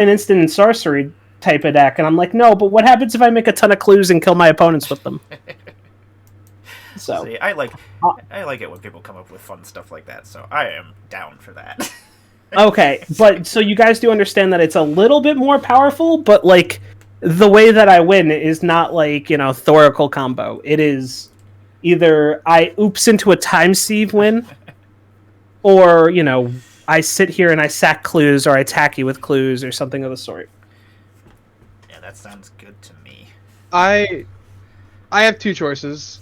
an instant sorcery type of deck, and I'm like, no, but what happens if I make a ton of clues and kill my opponents with them? So See, I like it when people come up with fun stuff like that. So I am down for that. okay, but so you guys do understand that it's a little bit more powerful, but like the way that I win is not like Thoracle combo. It is either I oops into a time sieve win, or I sit here and I sack clues, or I attack you with clues, or something of the sort. Yeah, that sounds good to me. I have two choices.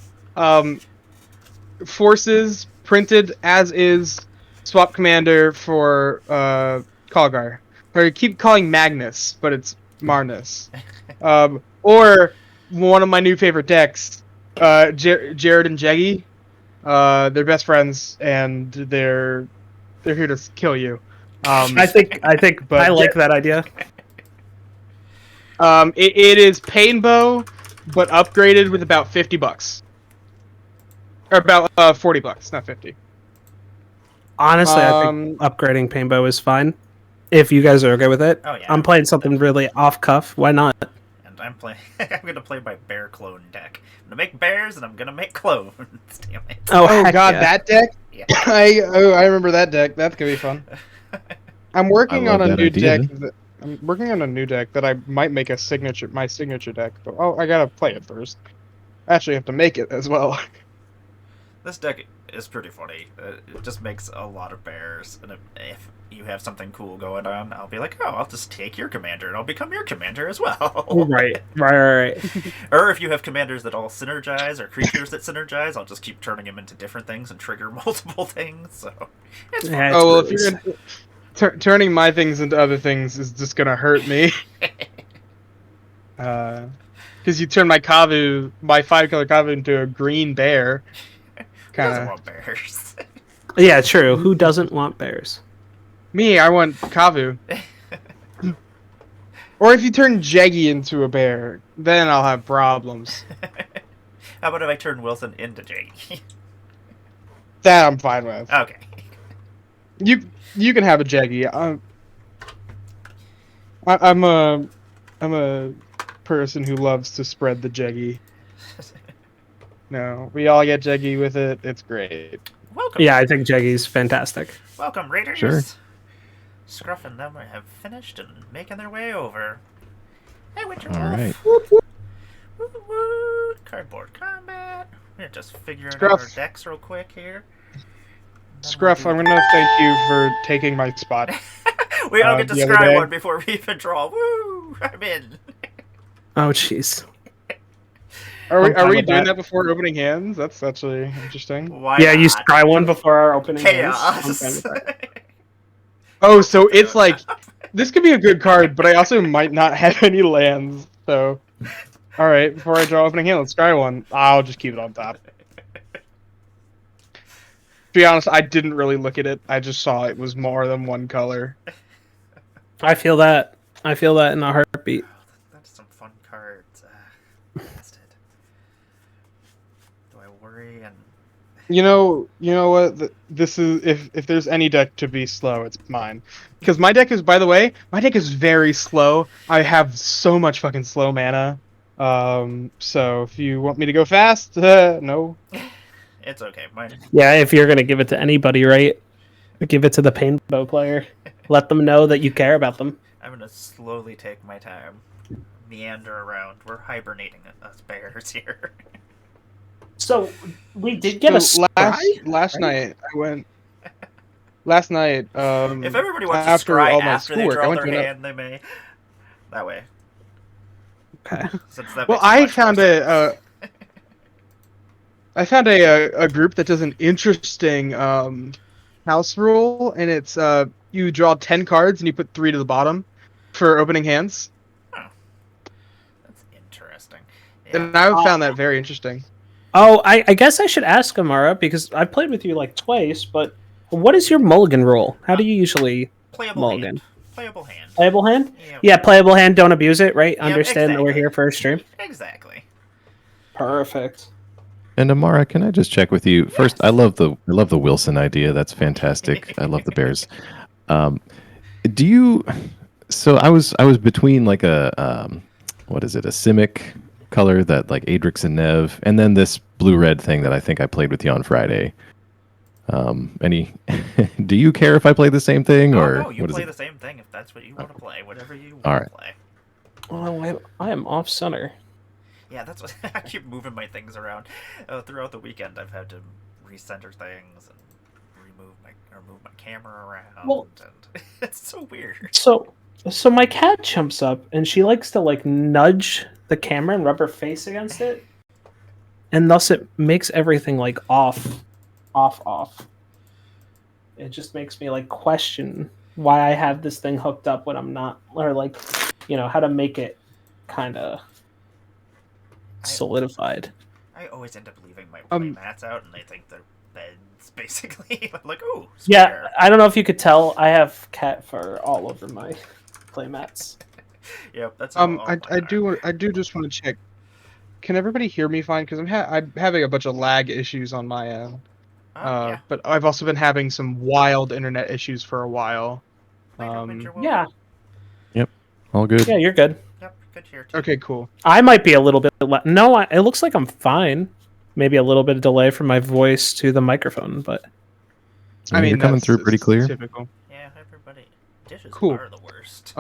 Forces printed as is, swap commander for Kalgar. Or you keep calling Magnus, but it's Marnus. Or one of my new favorite decks, Jared and Jeggy. They're best friends, and they're here to kill you. I think I like that idea. It is Painbow, but upgraded with about $50. Or about $40, not 50. Honestly, I think upgrading Painbow is fine. If you guys are okay with it. Oh, yeah. I'm playing something really off cuff. Why not? And I'm gonna play my bear clone deck. I'm gonna make bears and I'm gonna make clones. Damn it. Oh god, yeah. that deck? Yeah. I remember that deck. That's gonna be fun. I'm working on a new deck. I'm working on a new deck that I might make my signature deck. But I gotta play it first. I actually have to make it as well. This deck is pretty funny. It just makes a lot of bears, and if you have something cool going on, I'll be like, oh, I'll just take your commander, and I'll become your commander as well. Right. Or if you have commanders that all synergize, or creatures that synergize, I'll just keep turning them into different things and trigger multiple things, so it's fun. Yeah, well, if you're turning my things into other things is just gonna hurt me. Because you turn my 5-color Kavu into a green bear. Who doesn't want bears? Yeah, true. Who doesn't want bears? Me, I want Kavu. Or if you turn Jeggy into a bear, then I'll have problems. How about if I turn Wilson into Jeggy? That I'm fine with. Okay. You can have a Jeggy. I'm a person who loves to spread the Jeggy. No, we all get Jeggy with it. It's great. Welcome. Yeah, I think Jeggy's fantastic. Welcome, Raiders. Sure. Scruff and them have finished and making their way over. Hey, Winter All Wolf. right. Woo. Cardboard combat. We're just figuring Scruff. out our decks real quick here. Scruff, I'm gonna thank you for taking my spot. We all get to the other scry day. one before we even draw. Woo! I'm in. Oh, jeez. Are I'm fine we with doing that. that before opening hands? That's actually interesting. Why Yeah, you not? scry one before our opening hands. I'm Chaos. fine with that. Oh, so it's like this could be a good card, but I also might not have any lands. So, all right, before I draw opening hand, let's try one. I'll just keep it on top. To be honest, I didn't really look at it. I just saw it was more than one color. I feel that. I feel that in a heartbeat. That's some fun cards. Bastard. Do I worry and You know what? This is if there's any deck to be slow, it's mine. Because my deck is, by the way, very slow. I have so much fucking slow mana. So if you want me to go fast, no. it's okay. Mine. Yeah, if you're gonna give it to anybody, right? Give it to the Painbow player. Let them know that you care about them. I'm gonna slowly take my time, meander around. We're hibernating us bears here. So we did get So last night I went. Last night, If everybody wants to after scry all my after they schoolwork, I draw went their to hand, they may. That way. Okay. Since that Well, makes I much found more sense. I found a group that does an interesting house rule, and it's you draw 10 cards and you put 3 to the bottom for opening hands, That's interesting. and I found that very interesting. Oh, I guess I should ask Amara, because I've played with you like twice, but what is your mulligan rule? How do you usually Playable mulligan? hand. Playable hand. Playable hand? Yep. Yeah, playable hand, don't abuse it, right? Yep, Understand that we're exactly. here for a stream. Exactly. Perfect. And Amara, can I just check with you first? I love the Wilson idea. That's fantastic. I love the Bears. Do you So I was between like a what is it, a Simic color that like Adrix and Nev, and then this blue-red thing that I think I played with you on Friday. Any? Do you care if I play the same thing, Oh or no, you what is play it? the same thing if that's what you want to play. Whatever you All want right. to play. Oh, I am off center. Yeah, that's what I keep moving my things around. Throughout the weekend, I've had to recenter things and move my camera around, Well- and it's so weird. So my cat jumps up and she likes to like nudge the camera and rub her face against it, and thus it makes everything like off. It just makes me like question why I have this thing hooked up when I'm not, or like, how to make it kind of solidified. I always end up leaving my Um, playmats out, and they think they're beds, basically. I'm like, ooh, Yeah, square. I don't know if you could tell, I have cat fur all over my playmats. Yep, that's how all I mine are. do just want to check. Can everybody hear me fine? Because I'm having a bunch of lag issues on my end. Yeah. But I've also been having some wild internet issues for a while. Winter Wolf. Yeah, All good. yeah, you're good. Yep, good here too. Okay, cool. I might be a little bit. No, it looks like I'm fine. Maybe a little bit of delay from my voice to the microphone, but I mean, you're coming that's through pretty clear. typical. Yeah, everybody. Dishes Cool. are the worst.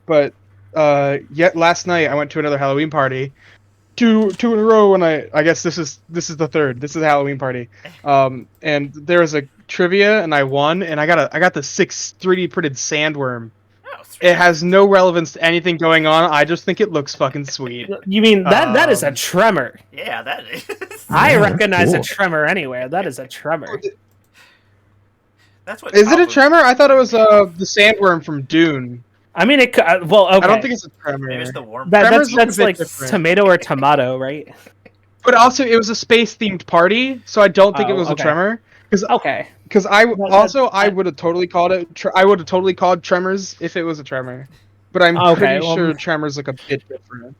But yet last night I went to another Halloween party, two in a row, and I guess this is the third. This is a Halloween party. And there was a trivia, and I won, and I got the 6 3D printed sandworm. Oh, sweet. It has no relevance to anything going on. I just think it looks fucking sweet. you mean that is a Um, tremor? Yeah, that is. I Yeah, recognize a cool. tremor anywhere. That is a tremor. That's what. Is it a Papa- tremor? I thought it was the sandworm from Dune. I mean, it. Well, okay. I don't think it's a tremor. Maybe it's the worm. Tremors look a that's bit like different. tomato or tomato, right? But also, it was a space themed party, so I don't think it Oh, was okay. a tremor. Okay. Because I that- would have totally called it. I would have totally called tremors if it was a tremor. But I'm Okay, pretty well- sure tremors look a bit different.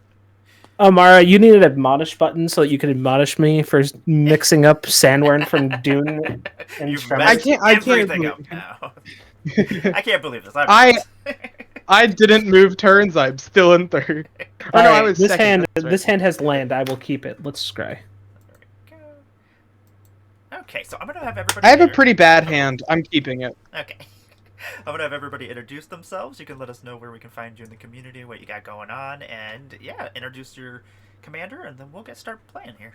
Mara, you need an admonish button so that you can admonish me for mixing up sandworm from Dune and You've tremor. messed I can't everything believe- up now. I can't believe this. I didn't move turns. I'm still in third. Or no, I Alright, was this second. hand. That's right. This hand has land. I will keep it. Let's scry. Okay, so I'm gonna have everybody. I have a pretty bad hand. I'm keeping it. Okay. I'm gonna have everybody introduce themselves. You can let us know where we can find you in the community, what you got going on, and yeah, introduce your commander, and then we'll get started playing here.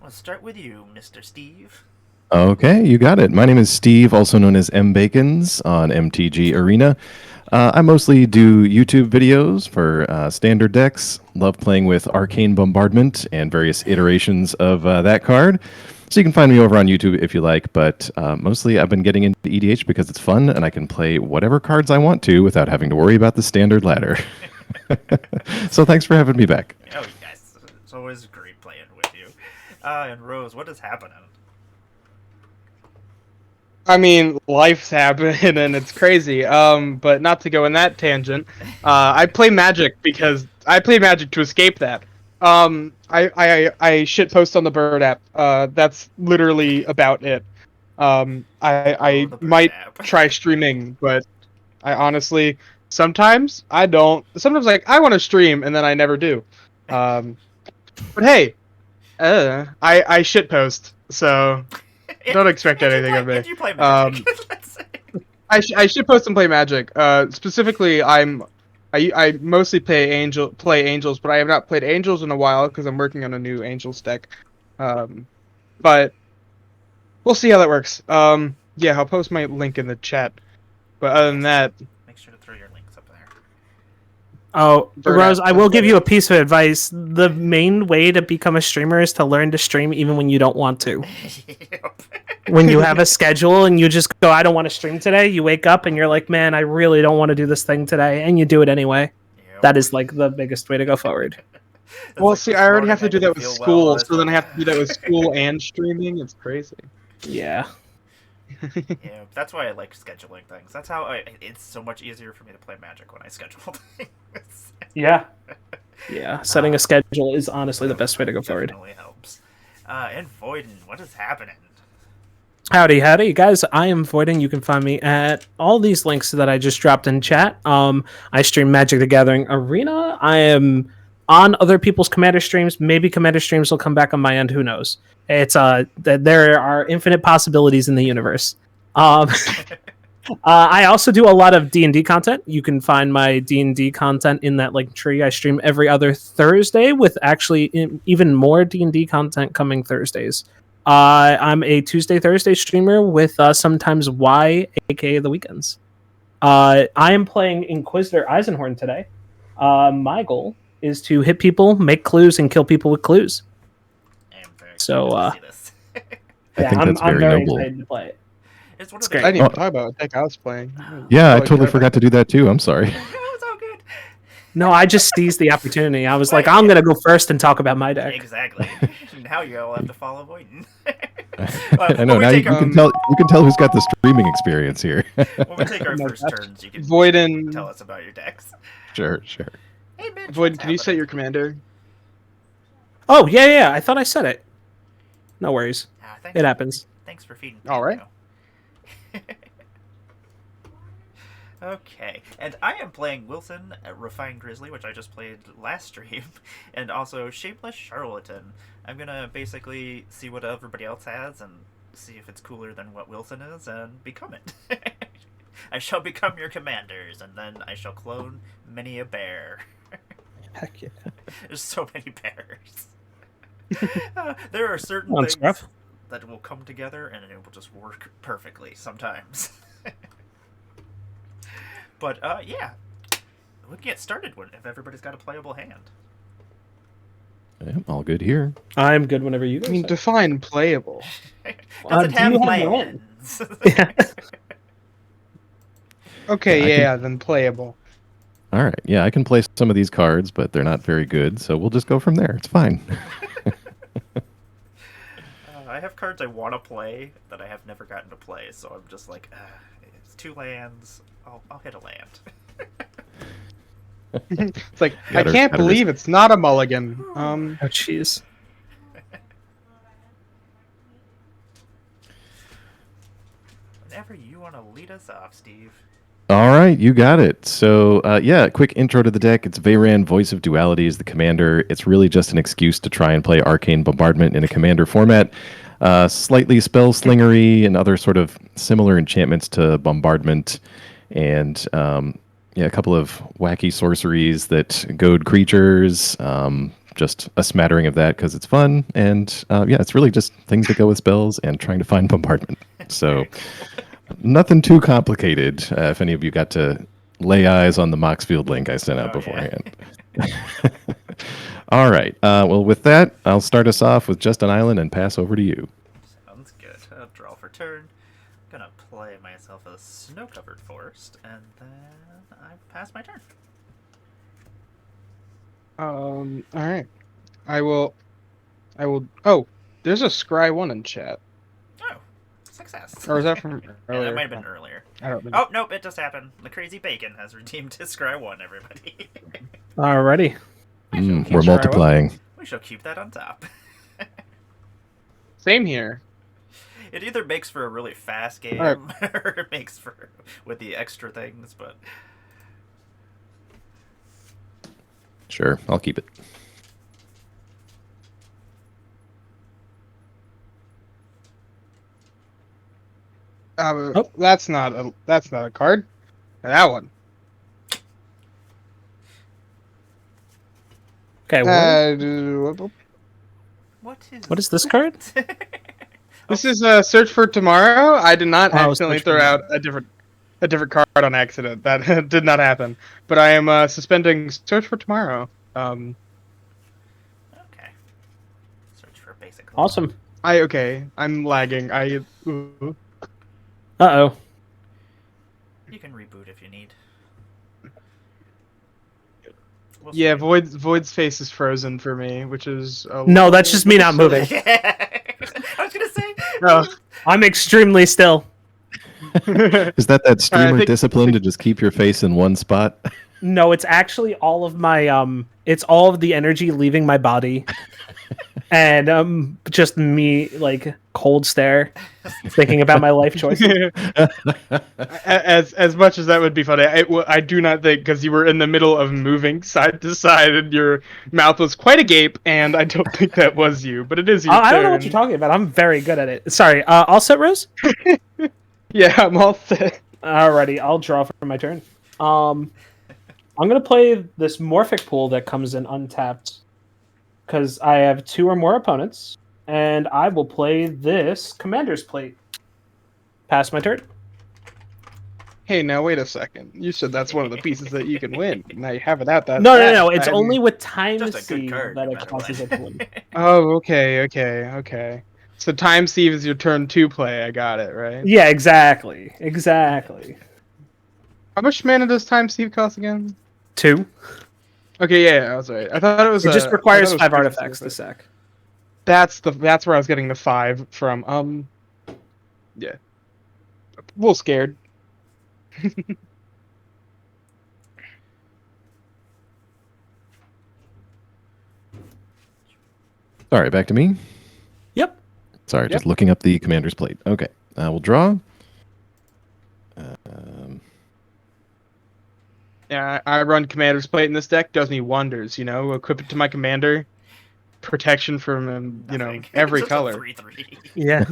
Let's start with you, Mr. Steve. Okay, you got it. My name is Steve, also known as M Bacons on MTG Arena. I mostly do YouTube videos for standard decks. Love playing with Arcane Bombardment and various iterations of that card. So you can find me over on YouTube if you like, but mostly I've been getting into EDH because it's fun and I can play whatever cards I want to without having to worry about the standard ladder. So thanks for having me back. Oh, yes. It's always great playing with you. And Rose, what is happening? I mean, life's happening and it's crazy. But not to go in that tangent. I play Magic because I play Magic to escape that. I shit post on the Bird app. That's literally about it. I Oh, the Bird might app. try streaming, but I honestly sometimes I don't. Sometimes like I want to stream and then I never do. But hey, I shit post, so don't expect anything of me. If you play Magic, let's say. I should post and play Magic. Specifically, I mostly play Angels, but I have not played Angels in a while because I'm working on a new Angels deck. But we'll see how that works. Yeah, I'll post my link in the chat. But other than that, Make sure to throw your links up there. Oh, Bird Rose, app. I will give you a piece of advice. The main way to become a streamer is to learn to stream even when you don't want to. Yep. When you have a schedule and you just go, I don't want to stream today, you wake up and you're like, man, I really don't want to do this thing today, and you do it anyway. Yep. That is like the biggest way to go forward. That's well, like see, this I already morning have to do that didn't with feel school, well, so then I have to do that with school and streaming. It's crazy. Yeah. Yeah, that's why I like scheduling things. That's how it's so much easier for me to play Magic when I schedule things. Yeah. Yeah. Setting a schedule is honestly the best way to go forward. Definitely helps. And Voiden, what is happening? Howdy, howdy, guys. I am Voiding. You can find me at all these links that I just dropped in chat. I stream Magic the Gathering Arena. I am on other people's Commander streams. Maybe Commander streams will come back on my end. Who knows? It's there are infinite possibilities in the universe. I also do a lot of D&D content. You can find my D&D content in that link tree. I stream every other Thursday with actually even more D&D content coming Thursdays. I'm a Tuesday, Thursday streamer with sometimes Y, aka the weekends. I am playing Inquisitor Eisenhorn today. My goal is to hit people, make clues, and kill people with clues. I am very So, excited to see this. I think that's I'm very very noble. excited to play it. It's one It's of great. the I didn't even talk about it. I think I was playing. Yeah, I totally forgot to do that too. I'm sorry. It's all good. No, I just seized the opportunity. I was like, I'm going to go first and talk about my deck. Exactly. Now you all have to follow Voidin. I know. Now you can tell. You can tell who's got the streaming experience here. When we take our No, first that's- turns, you can Voidin, tell us about your decks. Sure. Hey, Mitch, Voidin, what's can you set happening? your commander? Oh, yeah. I thought I said it. No worries. Thanks, It happens. Thanks for feeding. All right. Pedro. Okay, and I am playing Wilson at Refined Grizzly, which I just played last stream, and also Shapeless Charlatan. I'm gonna basically see what everybody else has and see if it's cooler than what Wilson is, and become it. I shall become your commanders, and then I shall clone many a bear. Heck yeah. There's so many bears. There are certain Sounds things rough. that will come together, and it will just work perfectly sometimes. But yeah, we can get started if everybody's got a playable hand. Yeah, all good here. I'm good whenever you I guys mean, are. define playable. Does it do have you have your own? lands? Yeah. Okay, Yeah, I yeah, then playable. All right. Yeah, I can play some of these cards, but they're not very good, so we'll just go from there. It's fine. I have cards I want to play that I have never gotten to play, so I'm just like, it's 2 lands. I'll hit a land. It's like, Gotta- I can't gotta believe it's not a mulligan. Oh, jeez. Whenever you want to lead us off, Steve. All right, you got it. So, yeah, quick intro to the deck. It's Veyran, Voice of Duality is the commander. It's really just an excuse to try and play Arcane Bombardment in a commander format. Slightly spell slingery and other sort of similar enchantments to Bombardment. And, yeah, a couple of wacky sorceries that goad creatures. Just a smattering of that because it's fun. And, yeah, it's really just things that go with spells and trying to find Bombardment. So... Nothing too complicated. If any of you got to lay eyes on the Moxfield link I sent out beforehand. All right. Well, with that, I'll start us off with Just an Island and pass over to you. Sounds good. I'll draw for turn. Gonna play myself a snow-covered forest, and then I pass my turn. All right. I will. Oh, there's a Scry 1 in chat. Oh, success. Or is that from Yeah, earlier? that might have been earlier. I don't know. Oh, nope, it just happened. The Crazy Bacon has redeemed his Scry 1, everybody. Alrighty. We're try multiplying. We shall keep that on top. Same here. It either makes for a really fast game, Alright. or it makes for with the extra things, but... Sure, I'll keep it. Oh. That's not a card. That one. Okay, what is this card? This is a Search for Tomorrow. I did not Oh, accidentally Search for throw out a different card on accident. That did not happen. But I am suspending Search for Tomorrow. Okay. Search for basic. Awesome. I'm lagging. Ooh. Uh-oh. You can reboot if you need. We'll Yeah, see. Void's face is frozen for me, which is No, that's just me not moving. I was gonna say. No. I'm extremely still. Is that streamer think- discipline to just keep your face in one spot? No, it's actually all of my it's all of the energy leaving my body. and just me like cold stare, thinking about my life choices. As much as that would be funny, I do not think, because you were in the middle of moving side to side and your mouth was quite agape, and I don't think that was you, but it is your turn. I don't know what you're talking about. I'm very good at it. Sorry. All set, Rose? Yeah, I'm all set. Alrighty, I'll draw for my turn. I'm gonna play this Morphic pool that comes in untapped because I have 2 or more opponents, and I will play this Commander's Plate. Pass my turn. Hey, now wait a second. You said that's one of the pieces that you can win. Now you have it out that No. fast. It's I'm- only with time Just a good C card, that no it matter causes what. it to win. Oh, okay. So time Steve is your turn 2 play. I got it, right? Yeah, exactly. How much mana does time Steve cost again? 2. Okay, yeah, I was right. I thought it was. It just I thought requires it was 5 3 artifacts to specific. sack. That's where I was getting the 5 from. Yeah. A little scared. Sorry, back to me. Yep. Sorry, Yep. just looking up the commander's plate. Okay, we'll draw. Um, Yeah, I run Commander's Plate in this deck. Does me wonders, you know. Equip it to my commander. Protection from, Nothing. every Just color. A 3/3. Yeah.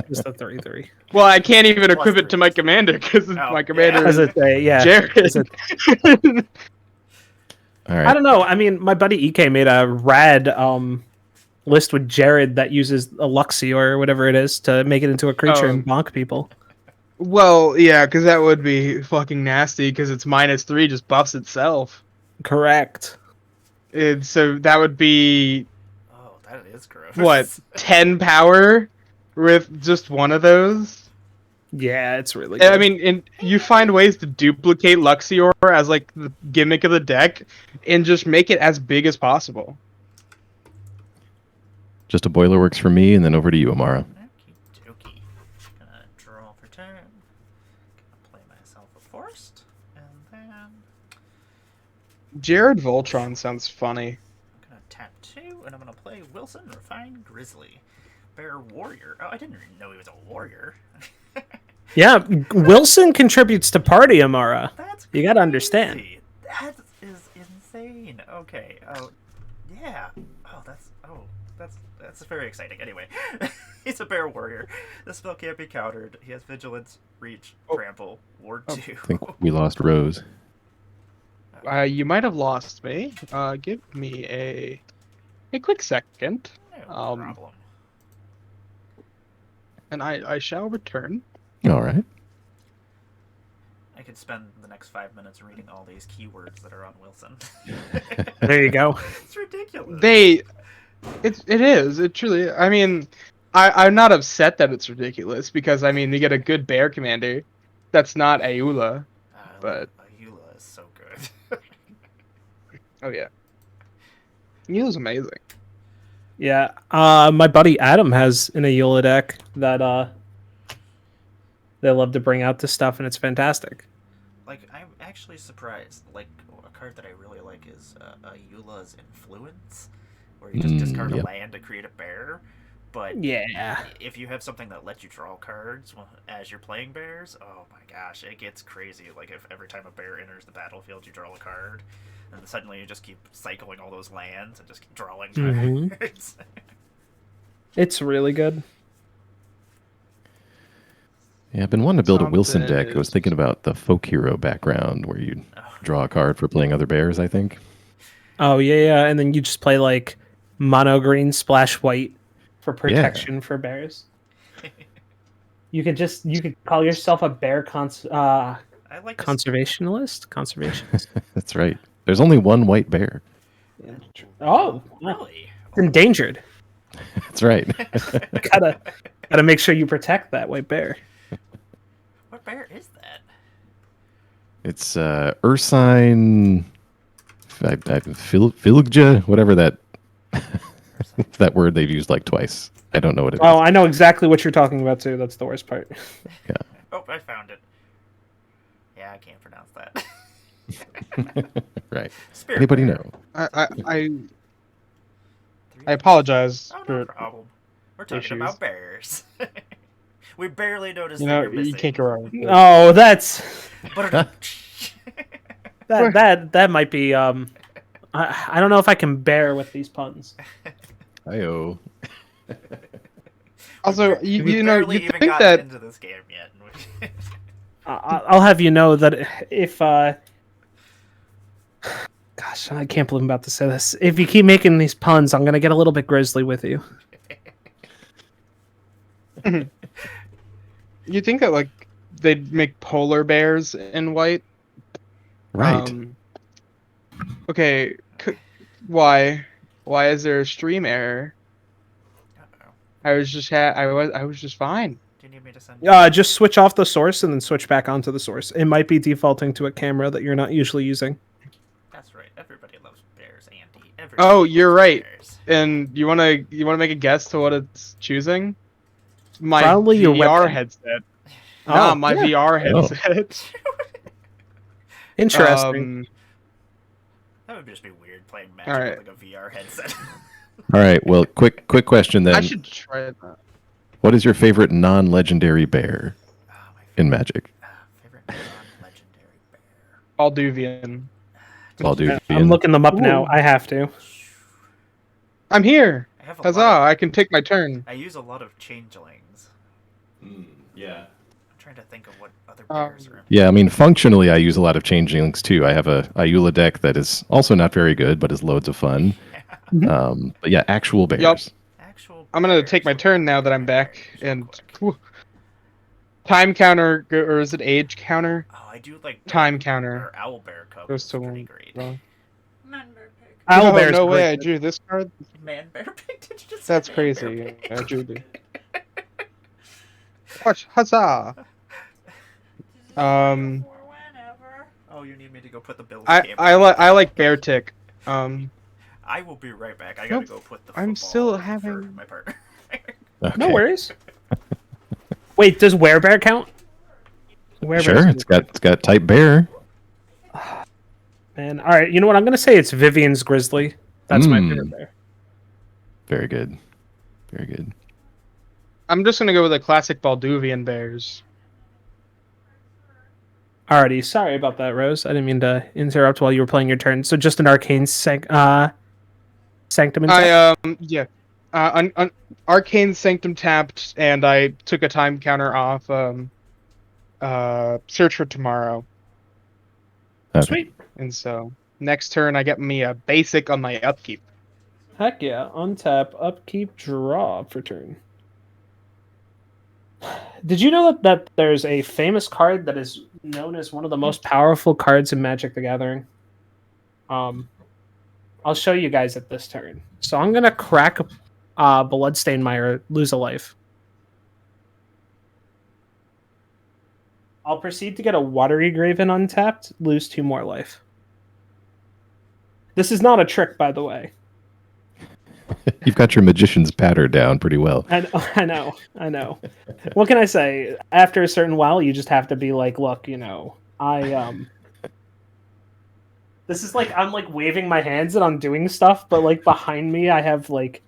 Just a 3/3. Well, I can't even Plus equip it to 3. my commander because my commander As is Jared. all right. I don't know. I mean, my buddy EK made a rad list with Jared that uses a Luxio or whatever it is to make it into a creature Oh. and bonk people. Well, yeah, because that would be fucking nasty because it's -3, just buffs itself. Correct. So that would be, Oh, that is gross. what, 10 power with just one of those? Yeah, it's really good. I mean, and you find ways to duplicate Luxior as, like, the gimmick of the deck and just make it as big as possible. Just a boiler works for me, and then over to you, Amara. Okie dokie. Gonna draw for turn. Gonna play myself a forest. And then Jared Voltron sounds funny. I'm gonna tap 2, and I'm gonna play Wilson Refined Grizzly. Bear Warrior. Oh, I didn't even know he was a warrior. Yeah, Wilson contributes to party, Amara. That's You gotta understand. crazy. That is insane. Okay. Oh, yeah. That's very exciting. Anyway, he's a bear warrior. This spell can't be countered. He has vigilance, reach, trample, ward 2. I think we lost Rose. You might have lost me. Give me a quick second, No problem. and I shall return. All right. I could spend the next 5 minutes reading all these keywords that are on Wilson. There you go. It's ridiculous. It is. It truly. I mean, I'm not upset that it's ridiculous because I mean we get a good bear commander, that's not Ayula. But Ayula is so good. oh yeah, Ayula's amazing. Yeah, my buddy Adam has an Ayula deck that they love to bring out this stuff, and it's fantastic. Like, I'm actually surprised. Like, a card that I really like is Ayula's Influence, where you just discard a yep. land to create a bear. But Yeah. if you have something that lets you draw cards as you're playing bears, oh my gosh, it gets crazy. Like, if every time a bear enters the battlefield, you draw a card, and suddenly you just keep cycling all those lands and just keep drawing cards. It's really good. Yeah, I've been wanting to build a Wilson Something deck. I was is- thinking about the folk hero background where you draw a card for playing other bears, I think. Oh yeah, and then you just play like mono green splash white for protection for bears. You could call yourself a bear I like this- conservationist. That's right. There's only one white bear. Oh, Really? it's endangered. That's right. Gotta make sure you protect that white bear. What bear is that? It's Ursine Filgja, whatever that that word they've used like twice. I don't know what it is. Oh, I know exactly what you're talking about too. That's the worst part. Oh, I found it. Yeah, I can't pronounce that. Right. Spirit Anybody bear. know? I I apologize Oh, no for. problem. We're talking issues. about bears. We barely noticed You that know, you're missing. you can't go wrong with it. Oh, that's But that might be I don't know if I can bear with these puns. Ayo. Also, we you know, barely you even think got that into this game yet. I'll have you know that if gosh, I can't believe I'm about to say this. If you keep making these puns, I'm gonna get a little bit grisly with you. you think that like they'd make polar bears in white. Right. Okay. Why? Why is there a stream error? Uh-oh. I was just fine. Do you need me to send you? Just switch off the source and then switch back onto the source. It might be defaulting to a camera that you're not usually using. That's right. Everybody loves bears, Andy. Everybody Oh, you're loves right. Bears. And you wanna make a guess to what it's choosing? My Probably your VR webcam. headset. Oh, Nah, my yeah. VR Oh. headset. Interesting. That would just be weird playing Magic Alright. with like a VR headset. All right. Well, quick question then. I should try that. What is your favorite non-legendary bear Oh, my in Magic? favorite non-legendary bear. Balduvian. I'm looking them up now. Ooh. I have to. I'm here. I have a Huzzah! lot I can take my turn. I use a lot of changelings. Yeah. I'm trying to think of what other Um, bears are in. Yeah, I mean, functionally, I use a lot of changelings too. I have a Ayula deck that is also not very good, but is loads of fun. But yeah, actual bears. Yup. Actual I'm gonna bears. take my turn now that I'm back. Bears, real And quick. whew, time counter, or is it age counter? Oh, I do like Time or counter. owlbear cub. Goes Is to pretty one. great. Wrong. Man-bear pig. Owl Oh, Bear's no way! great. I drew this card. Man-bear pig. Did you just That's say man-bear crazy. pig? I drew the. Watch, huzzah! Oh, you need me to go put the Bills I game I on. like I like bear tick. I will be right back. I gotta Nope, go put the I'm football still on for having- my partner. Okay. No worries. Wait, does werebear count? Werebear's Sure, it's got type bear. And all right, you know what? I'm gonna say it's Vivian's Grizzly. That's my favorite bear. Very good. Very good. I'm just gonna go with the classic Balduvian bears. Alrighty, sorry about that, Rose. I didn't mean to interrupt while you were playing your turn. So just an arcane sanctum. Yeah. Arcane Sanctum tapped, and I took a time counter off. Search for Tomorrow, Okay. Sweet. and so next turn I get me a basic on my upkeep. Heck yeah! Untap, upkeep, draw for turn. Did you know that there's a famous card that is known as one of the most powerful cards in Magic the Gathering? I'll show you guys at this turn. So I'm gonna crack Bloodstained Mire, lose a life. I'll proceed to get a Watery Graven untapped, lose 2 more life. This is not a trick, by the way. You've got your magician's pattern down pretty well. I know. What can I say? After a certain while, you just have to be like, look, this is like I'm like waving my hands and I'm doing stuff, but like behind me, I have like,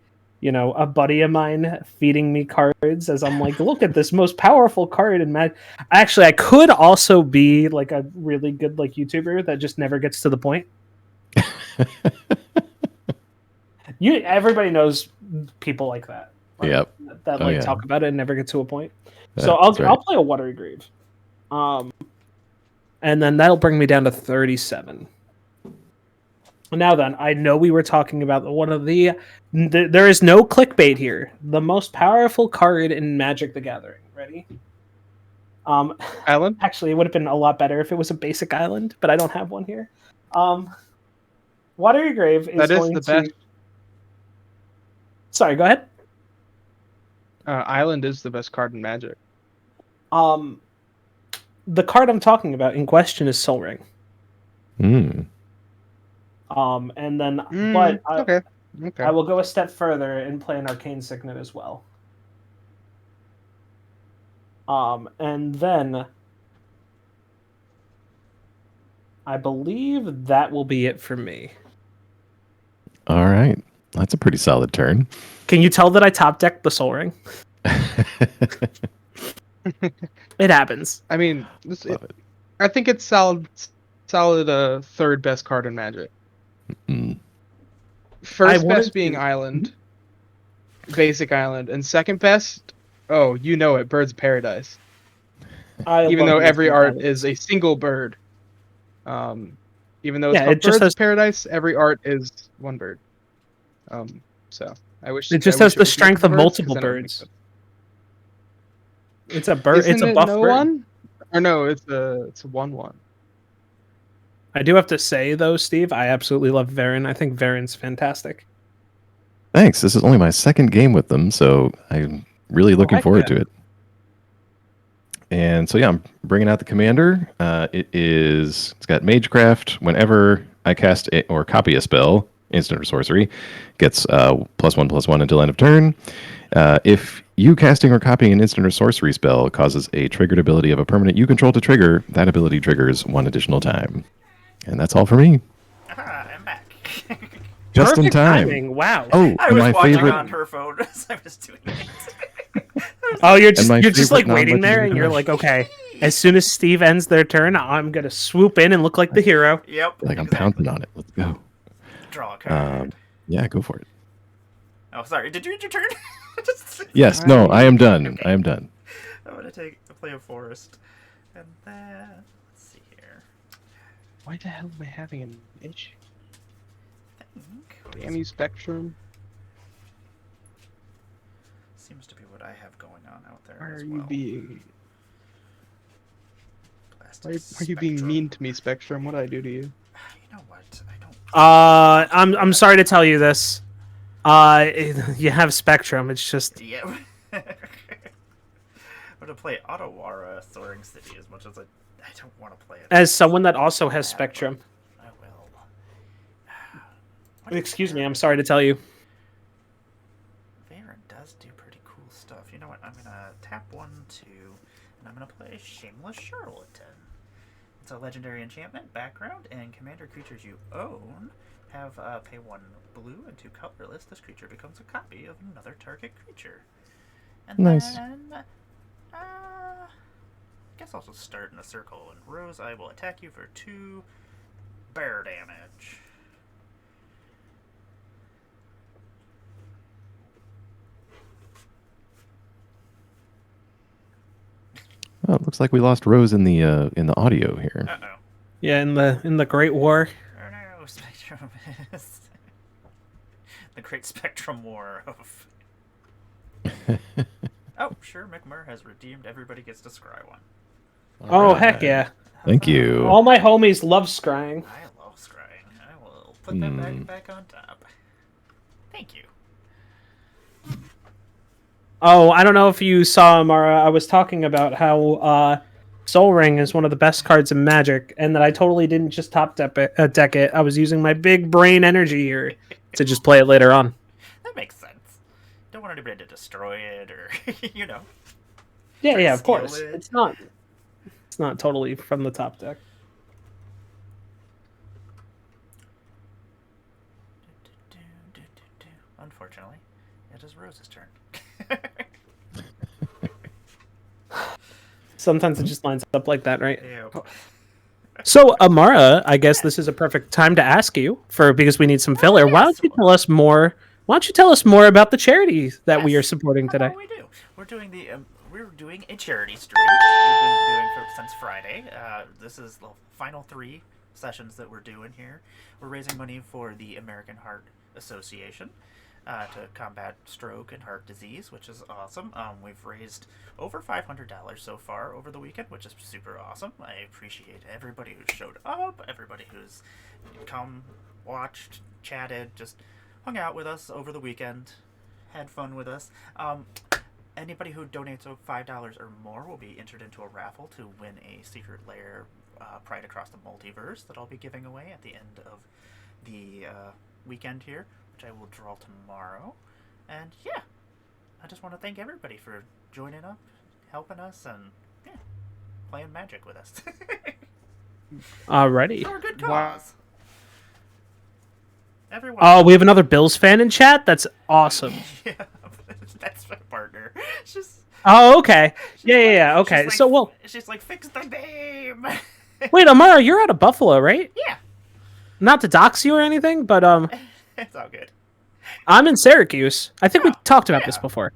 a buddy of mine feeding me cards as I'm like, look at this most powerful card in Magic. Actually, I could also be like a really good like YouTuber that just never gets to the point. Everybody knows people like that. Yep. That Oh, like yeah. talk about it and never get to a point. Yeah, So that's right. I'll play a Watery Grave. And then that'll bring me down to 37. Now then, I know we were talking about one of there is no clickbait here. The most powerful card in Magic the Gathering. Ready? Island. Actually, it would have been a lot better if it was a basic island, but I don't have one here. Watery Grave is That is going the to... best. Sorry, go ahead. Island is the best card in Magic. The card I'm talking about in question is Soul Ring. And then, Okay. I will go a step further and play an Arcane Signet as well. And then I believe that will be it for me. All right. That's a pretty solid turn. Can you tell that I top decked the Soul Ring? It happens. I mean, Love it. I think it's solid third best card in Magic. Mm. First wanted best being to- Island, basic Island, and second best, oh, you know it, Birds of Paradise. Even though every art is a single bird. Even though it's Yeah, called it just Birds has- of Paradise, every art is one bird. So I wish It just I has wish the was strength of multiple multiple then it would make birds. sense. It's a bird. Isn't It's a it buff no bird. one? Or no, it's a 1/1. I do have to say though, Steve, I absolutely love Varen. I think Varen's fantastic. Thanks. This is only my second game with them, so I'm really looking heck forward yeah. to it. And so yeah, I'm bringing out the commander. It's got Magecraft. Whenever I cast or copy a spell, instant or sorcery, gets +1/+1 until end of turn. If you casting or copying an instant or sorcery spell causes a triggered ability of a permanent you control to trigger, that ability triggers one additional time. And that's all for me. Ah, I'm back. Just in Perfect time. timing. Wow. Oh, I and was my watching favorite. on her phone as I was doing it. Oh, you're my just like favorite waiting there, and you're non-legendary like, okay. As soon as Steve ends their turn, I'm gonna swoop in and look like the hero. Yep. Like I'm exactly. pouncing on it. Let's go. Draw a card. Yeah, go for it. Oh, sorry. Did you end your turn? Yes. No, I am done. I am done. I'm gonna play a forest, and then let's see here. Why the hell am I having an itch? What Damn you, Spectrum. seems to be what I have going on out there. Why as are well. you being Plastic why are you being Spectrum. mean to me, Spectrum? What did I do to you? You know what? I don't. I'm sorry to tell you this. You have Spectrum. It's just Yeah. I'm gonna play Ottawara Soaring City as much as I don't want to play it. as someone that also has Spectrum. I will. What Excuse me. is I'm sorry to tell you. Varen does do pretty cool stuff. You know what? I'm gonna tap 1, 2, and I'm gonna play Shameless Charlatan. It's a legendary enchantment background, and commander creatures you own have pay 1 blue and 2 colorless. This creature becomes a copy of another target creature. And Nice. then, I guess I'll just start in a circle. And Rose, I will attack you for 2 bear damage. Oh, it looks like we lost Rose in the audio here. Uh-oh. Yeah, in the Great War. Oh no, Spectrum is the Great Spectrum War of... Oh, sure, McMurr has redeemed. Everybody gets to scry one. Oh heck yeah! Thank you. All my homies love scrying. I love scrying. I will put that back on top. Thank you. Oh, I don't know if you saw, Mara. I was talking about how Soul Ring is one of the best cards in Magic, and that I totally didn't just top deck it. I was using my big brain energy here to just play it later on. That makes sense. Don't want anybody to destroy it or, you know. Yeah, Try to yeah, of steal course. it. It's not totally from the top deck. Unfortunately, it is Rose's turn. Sometimes it just lines up like that, right? Yep. So, Amara, I guess this is a perfect time to ask you because we need some filler. Why don't you tell us more? Why don't you tell us more about the charity that we are Yes. supporting How today? about we do? We're doing a charity stream. We've been doing since Friday. This is the final 3 sessions that we're doing here. We're raising money for the American Heart Association to combat stroke and heart disease, which is awesome. We've raised over $500 so far over the weekend, which is super awesome. I appreciate everybody who showed up, everybody who's come, watched, chatted, just hung out with us over the weekend, had fun with us. Anybody who donates $5 or more will be entered into a raffle to win a Secret Lair Pride Across the Multiverse that I'll be giving away at the end of the weekend here, which I will draw tomorrow. And yeah, I just want to thank everybody for joining up, helping us, and yeah, playing Magic with us. Alrighty. For a good Wow. cause. Everyone. Oh, we have another Bills fan in chat. That's awesome. Yeah, that's my partner. She's Oh, okay. she's Yeah, yeah, like- yeah. she's Okay. like- So, well, she's like, fix the name. wait, Amara, you're out of Buffalo, right? Yeah, Not to dox you or anything, but it's all good. I'm in Syracuse. I think we Oh, talked about this yeah. before.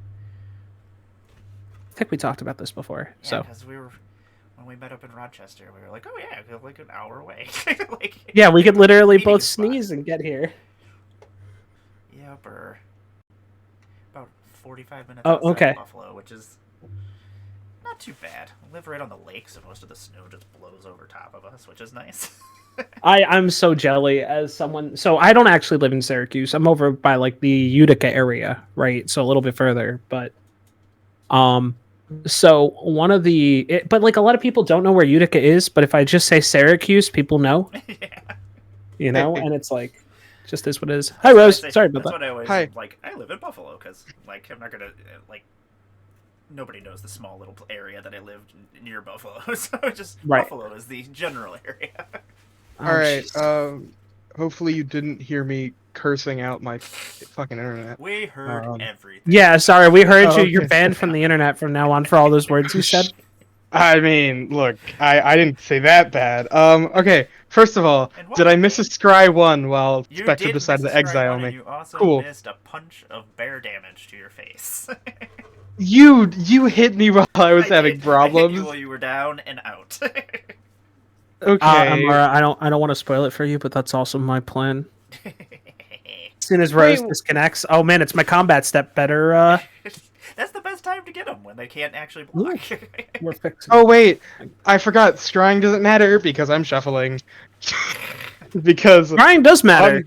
I think we talked about this before. Yeah, So, because when we met up in Rochester, we were like, oh yeah, we're like an hour away. Like, yeah, we could literally meeting both spot. sneeze and get here. Yep, or about 45 minutes Oh, outside okay. of Buffalo, which is not too bad. I live right on the lake, so most of the snow just blows over top of us, which is nice. I'm so jelly as someone. So I don't actually live in Syracuse. I'm over by like the Utica area, right? So a little bit further, but so one of but like a lot of people don't know where Utica is, but if I just say Syracuse, people know, Yeah. you know, and it's like just is what it is. Hi Rose, sorry about That's that. what I always Hi. like. I live in Buffalo because like I'm not gonna like. Nobody knows the small little area that I lived near Buffalo, so just Right. Buffalo is the general area. Oh, All right. jeez. Hopefully you didn't hear me cursing out my fucking internet. We heard everything. Yeah, sorry, we heard Oh, you. You're okay. banned from the internet from now on for all those words you said. I mean, look, I didn't say that bad. Okay. First of all, And what- did I miss a scry one while You Spectre did decided miss to a exile strike one, me? and you also Cool. missed a punch of bear damage to your face. You hit me while I was I having did. I hit problems. you while you were down and out. Okay. Amara, I don't want to spoil it for you, but that's also my plan. As soon as Rose Wait. disconnects, oh man, it's my combat step better. That's the best time to get them when they can't actually block. We're fixing. Oh wait, I forgot. Scrying doesn't matter because I'm shuffling. Because Scrying does matter.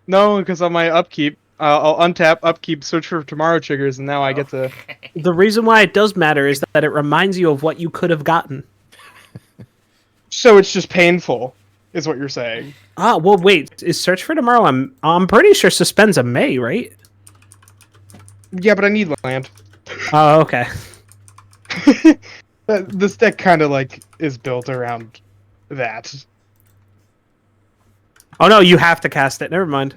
no, because on my upkeep, I'll untap, upkeep, search for tomorrow triggers, and now I get to. The reason why it does matter is that it reminds you of what you could have gotten. So it's just painful, is what you're saying. Ah, well, wait. Is Search for Tomorrow? I'm pretty sure suspends a May, right? Yeah, but I need land. Oh, okay. This deck kind of like is built around that. Oh no, you have to cast it. Never mind.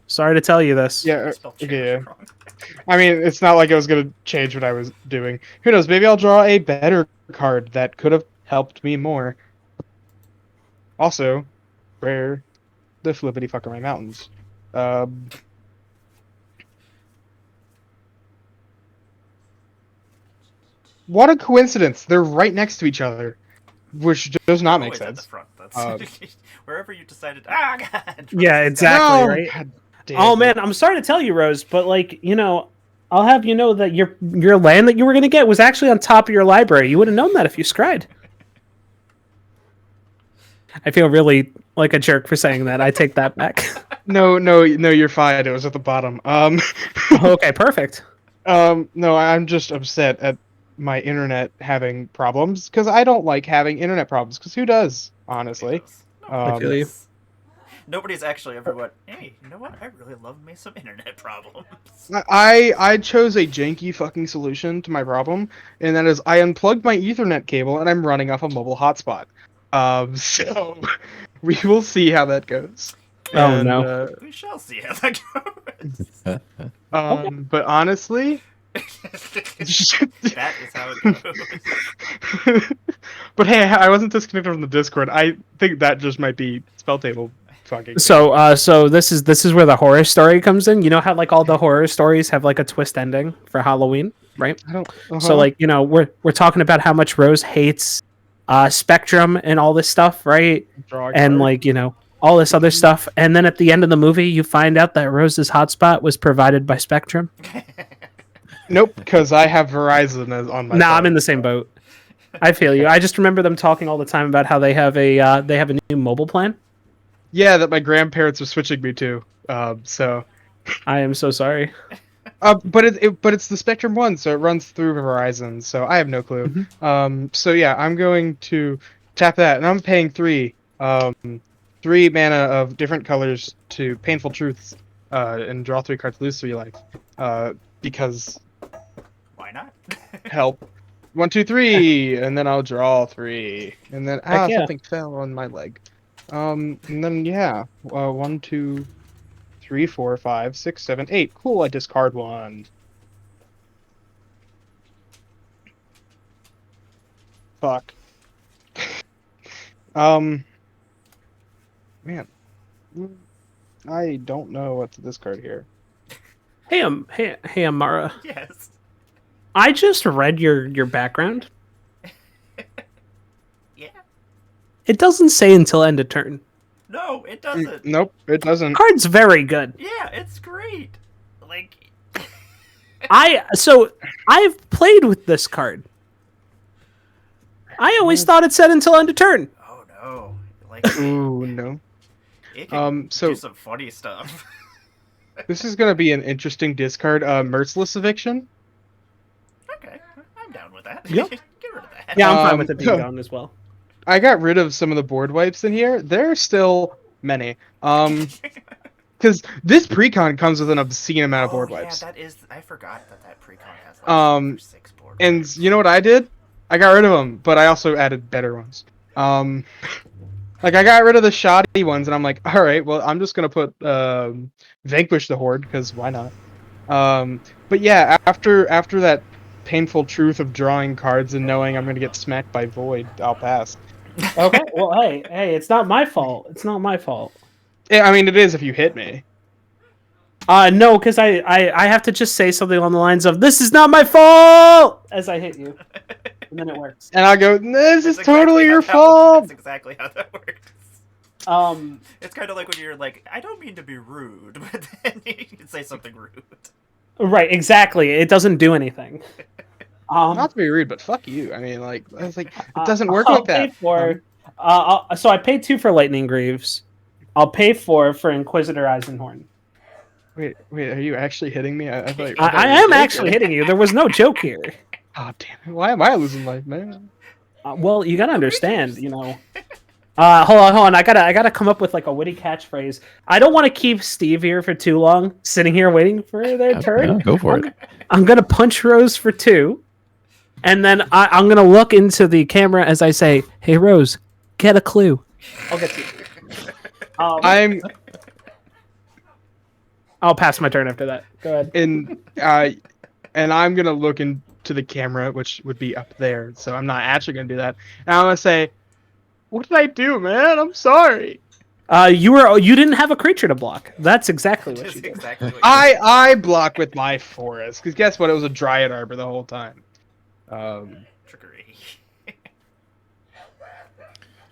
Sorry to tell you this. Yeah. Spell check Okay. was wrong. I mean, it's not like I was gonna change what I was doing. Who knows? Maybe I'll draw a better card that could have helped me more. Also, where the flippity fuck are my mountains? What a coincidence! They're right next to each other, which does not make Always at the sense. front. That's wherever you decided. Ah, God. Yeah, exactly. No! Right. God damn Oh it. man, I'm sorry to tell you, Rose, but like I'll have you know that your land that you were gonna get was actually on top of your library. You would have known that if you scried. I feel really like a jerk for saying that. I take that back. No, you're fine. It was at the bottom. Okay, perfect. No, I'm just upset at my internet having problems because I don't like having internet problems. Because who does, honestly? I feel you. Nobody's actually ever went, hey, you know what? I really love me some internet problems. I chose a janky fucking solution to my problem, and that is I unplugged my Ethernet cable and I'm running off a mobile hotspot. So we will see how that goes. Oh, no. We shall see how that goes. But honestly, That is how it goes. but hey, I wasn't disconnected from the Discord. I think that just might be spell table fucking. So this is where the horror story comes in. You know how like all the horror stories have like a twist ending for Halloween, right? I don't. So like we're talking about how much Rose hates Spectrum and all this stuff, right? Draw a And card. like all this other stuff, and then at the end of the movie, you find out that Rose's hotspot was provided by Spectrum. Nope, because I have Verizon as on my. Nah, phone. I'm in the same boat. I feel you. I just remember them talking all the time about how they have a new mobile plan. Yeah, that my grandparents are switching me to. So. I am so sorry. But it's the Spectrum one, so it runs through Verizon. So I have no clue. Mm-hmm. So yeah, I'm going to tap that, and I'm paying 3 mana of different colors to Painful Truths, and draw 3 cards, lose 3 life. Because Why not? help. 1, 2, 3, and then I'll draw 3, and then Heck yeah. something fell on my leg. And then yeah, 1, 2, 3, 4, 5, 6, 7, 8. Cool. I discard one. Fuck. Man, I don't know what to discard here. Hey, Amara. Yes. I just read your background. Yeah. It doesn't say until end of turn. No, it doesn't. Nope, it doesn't. Card's very good. Yeah, it's great. Like. I've played with this card. I always thought it said until end of turn. Oh no! Like. Ooh, no. It can So do some funny stuff. this is gonna be an interesting discard. Merciless Eviction. Okay, I'm down with that. Yep. Get rid of that. Yeah, I'm fine with it being so- gone as well. I got rid of some of the board wipes in here. There are still many. Because this precon comes with an obscene amount of board wipes. Yeah, that is. I forgot that precon has like 6 board And wipes. you know what I did? I got rid of them, but I also added better ones. Like I got rid of the shoddy ones, and I'm like, all right, well, I'm just gonna put Vanquish the Horde because why not? But yeah, after that painful truth of drawing cards and knowing I'm gonna get smacked by Void, I'll pass. Okay, well, hey, it's not my fault. It's not my fault. Yeah, I mean, it is if you hit me. No, because I have to just say something on the lines of "This is not my fault" as I hit you, and then it works. And I go, this is That's totally exactly your how fault. That's exactly how that works. Um, It's kind of like when you're like, I don't mean to be rude, but then you can say something rude. right, exactly. It doesn't do anything. Not to be rude, but fuck you. I mean, like, I was like, it doesn't work like that. So I paid 2 for Lightning Greaves. I'll pay 4 for Inquisitor Eisenhorn. Wait, are you actually hitting me? I thought I am actually hitting you. There was no joke here. Oh damn it! Why am I losing life, man? Well, you gotta understand, you know. Hold on. I gotta come up with like a witty catchphrase. I don't want to keep Steve here for too long, sitting here waiting for their turn. Yeah, go for it. I'm gonna punch Rose for 2, and then I'm gonna look into the camera as I say, "Hey, Rose, get a clue." I'll get to you. I'll pass my turn after that. Go ahead. And I'm gonna look into the camera, which would be up there. So I'm not actually gonna do that. And I'm gonna say, "What did I do, man? I'm sorry." You didn't have a creature to block. That's exactly what That's you did. exactly what I block with my forest because guess what? It was a Dryad Arbor the whole time. Trickery.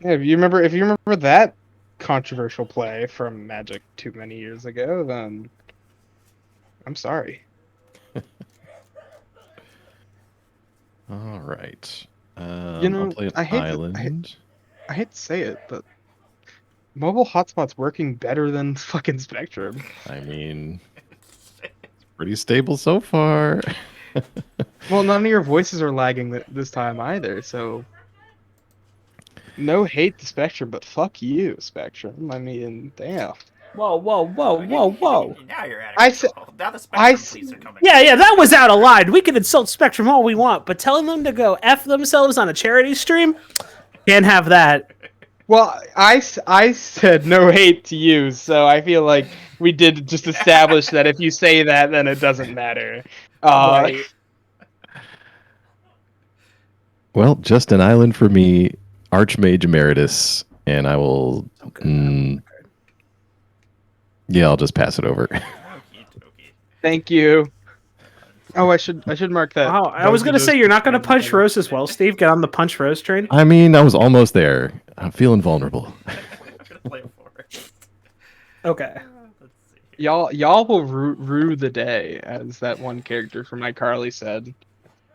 Yeah, if you remember that controversial play from Magic too many years ago, then I'm sorry. All right. You know, I'll play an I hate to- island. I hate to say it, but mobile hotspot's working better than fucking Spectrum. I mean, it's pretty stable so far. Well, none of your voices are lagging this time either, so no hate to Spectrum, but fuck you, Spectrum. I mean, damn. Whoa. Now you're out I of said- control. Now the I Spectrum police are coming. Yeah, that was out of line. We can insult Spectrum all we want, but telling them to go F themselves on a charity stream? Can't have that. Well, I said no hate to you, so I feel like we did just establish that if you say that, then it doesn't matter. Right. Well, just an island for me, Archmage Emeritus, and I will. Yeah, I'll just pass it over. Okey-dokey. Thank you. Oh, I should mark that. Wow, I was gonna say you're not gonna punch Rose as well, Steve. Get on the punch Rose train. I mean, I was almost there. I'm feeling vulnerable. I'm gonna play it for it. Okay. Let's see. Y'all will rue the day, as that one character from iCarly said.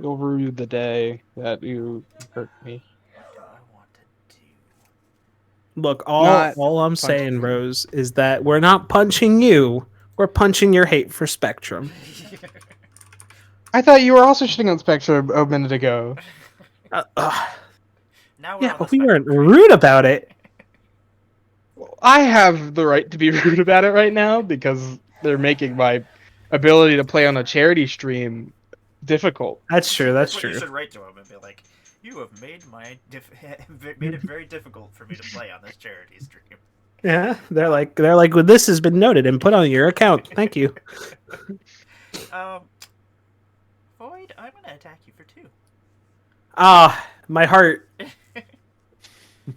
You'll rue the day that you hurt me. What do I want to do? Look, Not all I'm punch saying, you. Rose, is that we're not punching you. We're punching your hate for Spectrum. I thought you were also shitting on Spectrum a minute ago. Now we're Yeah, on but the we weren't Spectrum. rude about it. I have the right to be rude about it right now because they're making my ability to play on a charity stream difficult. That's true. That's What you true. should write to him and be like, You have made made it very difficult for me to play on this charity stream. Yeah, they're like, well, this has been noted and put on your account. Thank you. Void, I'm gonna attack you for 2. Ah, my heart.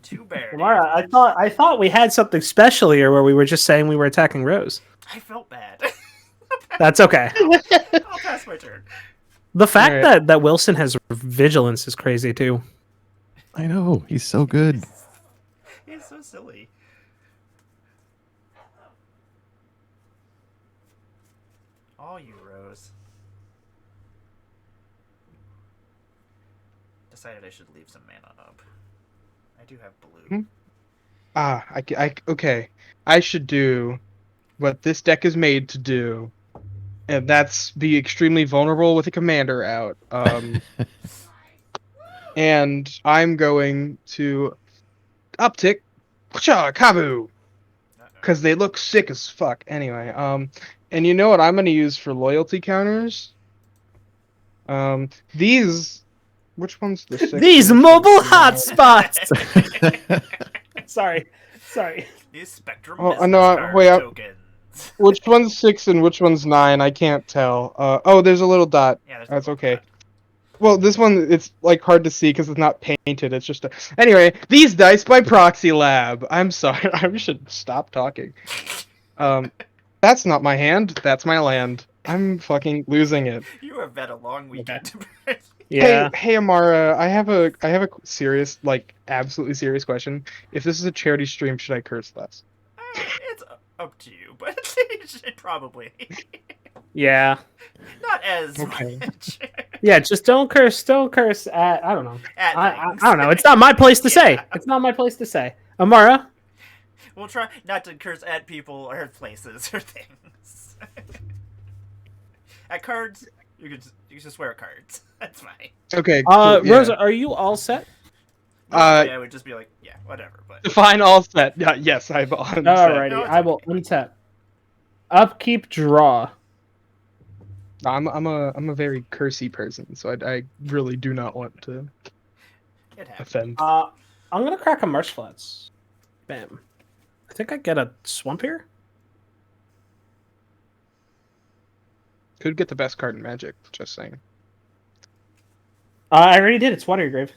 2 bear. Mara, damage. I thought we had something special here where we were just saying we were attacking Rose. I felt bad. That's okay. I'll pass my turn. The fact Alright. that Wilson has vigilance is crazy too. I know, he's so good. He's so silly. All you, Rose. Decided I should leave some mana up. I do have blue. Okay. I should do what this deck is made to do, and that's be extremely vulnerable with a commander out. And I'm going to uptick Kabu, because they look sick as fuck. Anyway, and you know what I'm going to use for loyalty counters? These. Which one's the 6? These mobile hotspots. Sorry. These Spectrum Oh, business no, card wait, tokens. Which one's 6 and which one's 9? I can't tell. Oh, there's a little dot. Yeah, there's That's no okay. dot. Well, this one, it's like hard to see because it's not painted. It's just a... Anyway, these dice by Proxy Lab. I'm sorry. I should stop talking. That's not my hand. That's my land. I'm fucking losing it. You have had a long weekend. Yeah. Hey, Amara. I have a serious, like, absolutely serious question. If this is a charity stream, should I curse less? It's up to you, but you should probably. Yeah. Not as Okay. much. Yeah, just don't curse at I don't know. At I things. don't know. It's not my place to say. Yeah. It's not my place to say. Amara? We'll try not to curse at people or places or things. At cards, you can just swear at cards. That's fine. Okay, cool, yeah. Rosa, are you all set? I would just be like, yeah, whatever. But Define all set. Yeah, yes, I've all set. Alrighty, No, it's I will okay. untap. Upkeep, draw. I'm a very cursy person, so I really do not want to it happens. offend. I'm gonna crack a Marsh Flats. Bam. I think I get a swamp here. Could get the best card in Magic. Just saying. I already did. It's Watery Grave.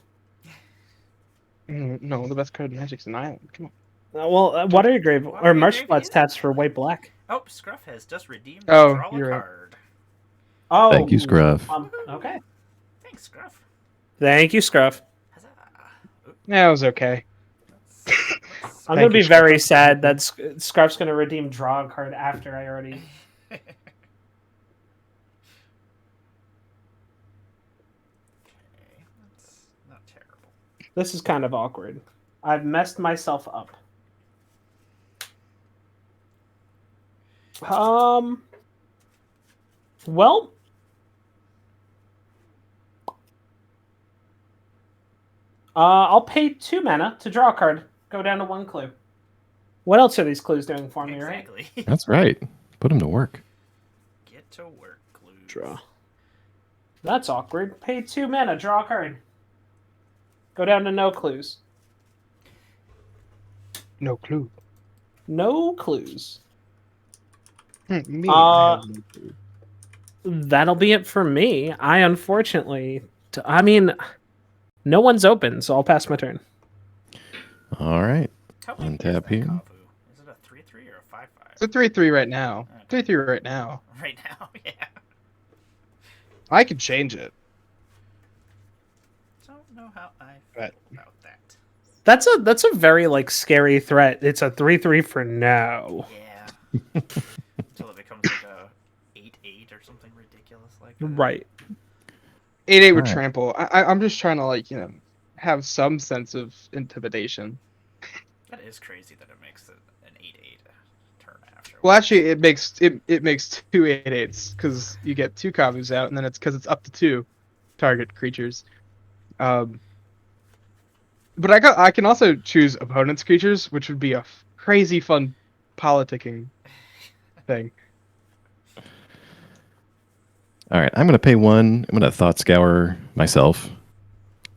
No, the best card in Magic's an island. Come on. Watery Grave or Watery Marsh Grave Flats is- taps for white black. Oh, Scruff has just redeemed Oh, draw a you're right. card. Oh, Thank you, Scruff. Okay. Thanks, Scruff. Thank you, Scruff. Huzzah. Yeah, it was okay. Let's- I'm Thank gonna be you, Scruff. very sad that Scruff's gonna redeem draw a card after I already. Okay, that's not terrible. This is kind of awkward. I've messed myself up. Well, I'll pay 2 mana to draw a card. Go down to 1 clue. What else are these clues doing for me, right? Exactly. That's right. Put him to work. Get to work, Clues. Draw. That's awkward. Pay 2 mana, draw a card. Go down to no clues. No clue. No clues. Me. Uh, I have no clue. That'll be it for me. I unfortunately, I mean, no one's open, so I'll pass my turn. All right. How big Untap is that here. Kavu? Is it a 3/3 or a 5/5? It's a 3/3 right now. Okay. 3/3 right now. Right now, yeah. I could change it. Don't know how I feel Right. about that. That's a very like scary threat. It's a 3/3 for now. Yeah. Until it becomes like a 8/8 or something ridiculous like that. Right. 8/8 with Alright. trample. I'm just trying to like have some sense of intimidation. That is crazy that it makes it an 8/8 turn after. Well, actually, it makes two 8/8s because you get 2 Kavus out, and then it's because it's up to 2 target creatures. But I can also choose opponent's creatures, which would be a crazy fun politicking thing. All right. I'm going to pay 1. I'm going to Thought Scour myself.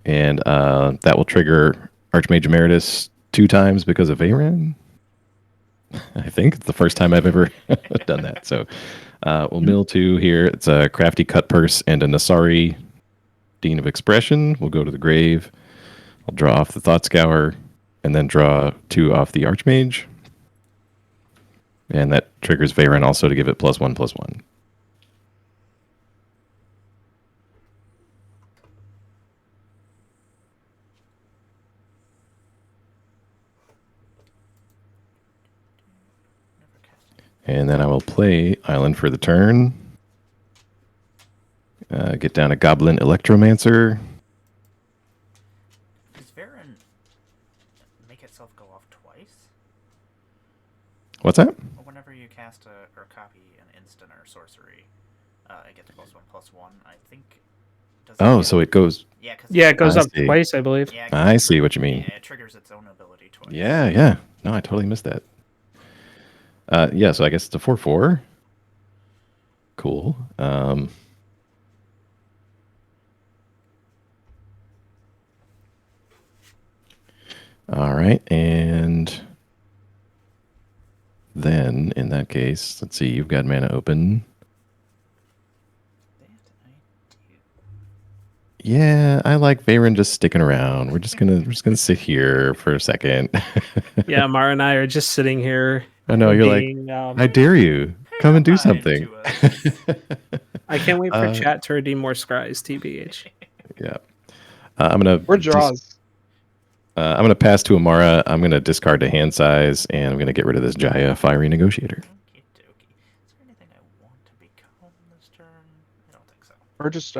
and that will trigger Archmage Emeritus 2 times because of Varen. I think it's the first time I've ever done that. So we'll mill 2 here. It's a Crafty Cut Purse and a Nasari Dean of Expression. We'll go to the grave. I'll draw off the Thought Scour, and then draw 2 off the Archmage. And that triggers Varen also to give it +1/+1. And then I will play Island for the turn. Get down a Goblin Electromancer. Does Varen make itself go off twice? What's that? Whenever you cast or copy an instant or sorcery, it gets +1/+1. I think. Oh, so it goes. Yeah, Yeah, it goes I up see. twice, I believe. Yeah, I see what you mean. Yeah, it triggers its own ability twice. Yeah. No, I totally missed that. Yeah, so I guess it's a 4/4. Cool. All right, and then in that case, let's see. You've got mana open. That I do. Yeah, I like Varen just sticking around. We're just gonna sit here for a second. Yeah, Mara and I are just sitting here. I know you're like, being, I dare you. Come and do Mind something. to us. I can't wait for chat to redeem more scries, TBH. Yeah. I'm gonna. Or draws. I'm gonna pass to Amara. I'm gonna discard to hand size, and I'm gonna get rid of this Jaya Fiery Negotiator. Okie dokie. Is there anything I want to become this turn? I don't think so. Or just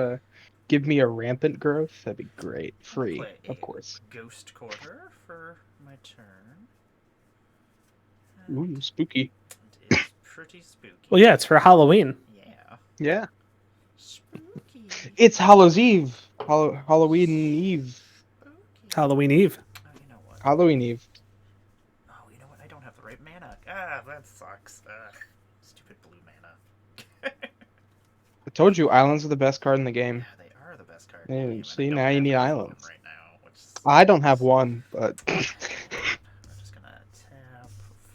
give me a rampant growth. That'd be great. Free, Play of course. Ghost Quarter for my turn. Ooh, spooky. It is pretty spooky. Well, yeah, it's for Halloween. Yeah. Yeah. Spooky. It's Hallow's Eve. Halloween Eve. Spooky. It's Halloween Eve. Oh, you know what? Halloween Eve. Oh, you know what? I don't have the right mana. Ah, that sucks. Stupid blue mana. I told you, islands are the best card in the game. Yeah, they are the best card. Yeah, in the game, see, and I now don't you have need any of them islands. right now, which is- I don't have one, but I'm just gonna tap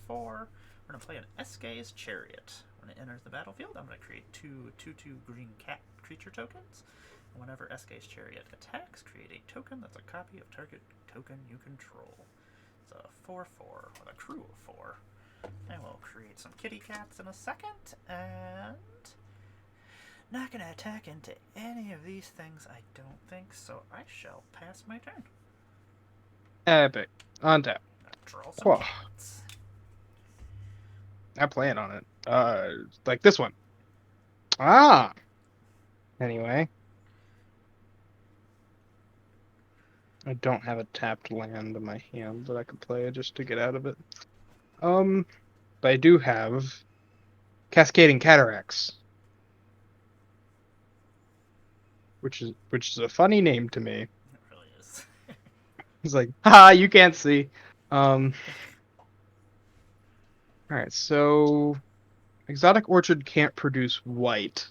4. We're gonna play an Eske's Chariot. When it enters the battlefield, I'm gonna create 2/2/2 green cat creature tokens. And whenever Eske's Chariot attacks, create a token that's a copy of target token you control. It's a 4/4 with a crew of 4. And we'll create some kitty cats in a second, and not gonna attack into any of these things, I don't think, so I shall pass my turn. epic. Untap. Draw some Whoa. cats. I plan on it. Like this one. Ah. Anyway. I don't have a tapped land in my hand that I could play just to get out of it. But I do have Cascading Cataracts. Which is a funny name to me. It really is. He's like, ha, you can't see. Alright, so Exotic Orchard can't produce white.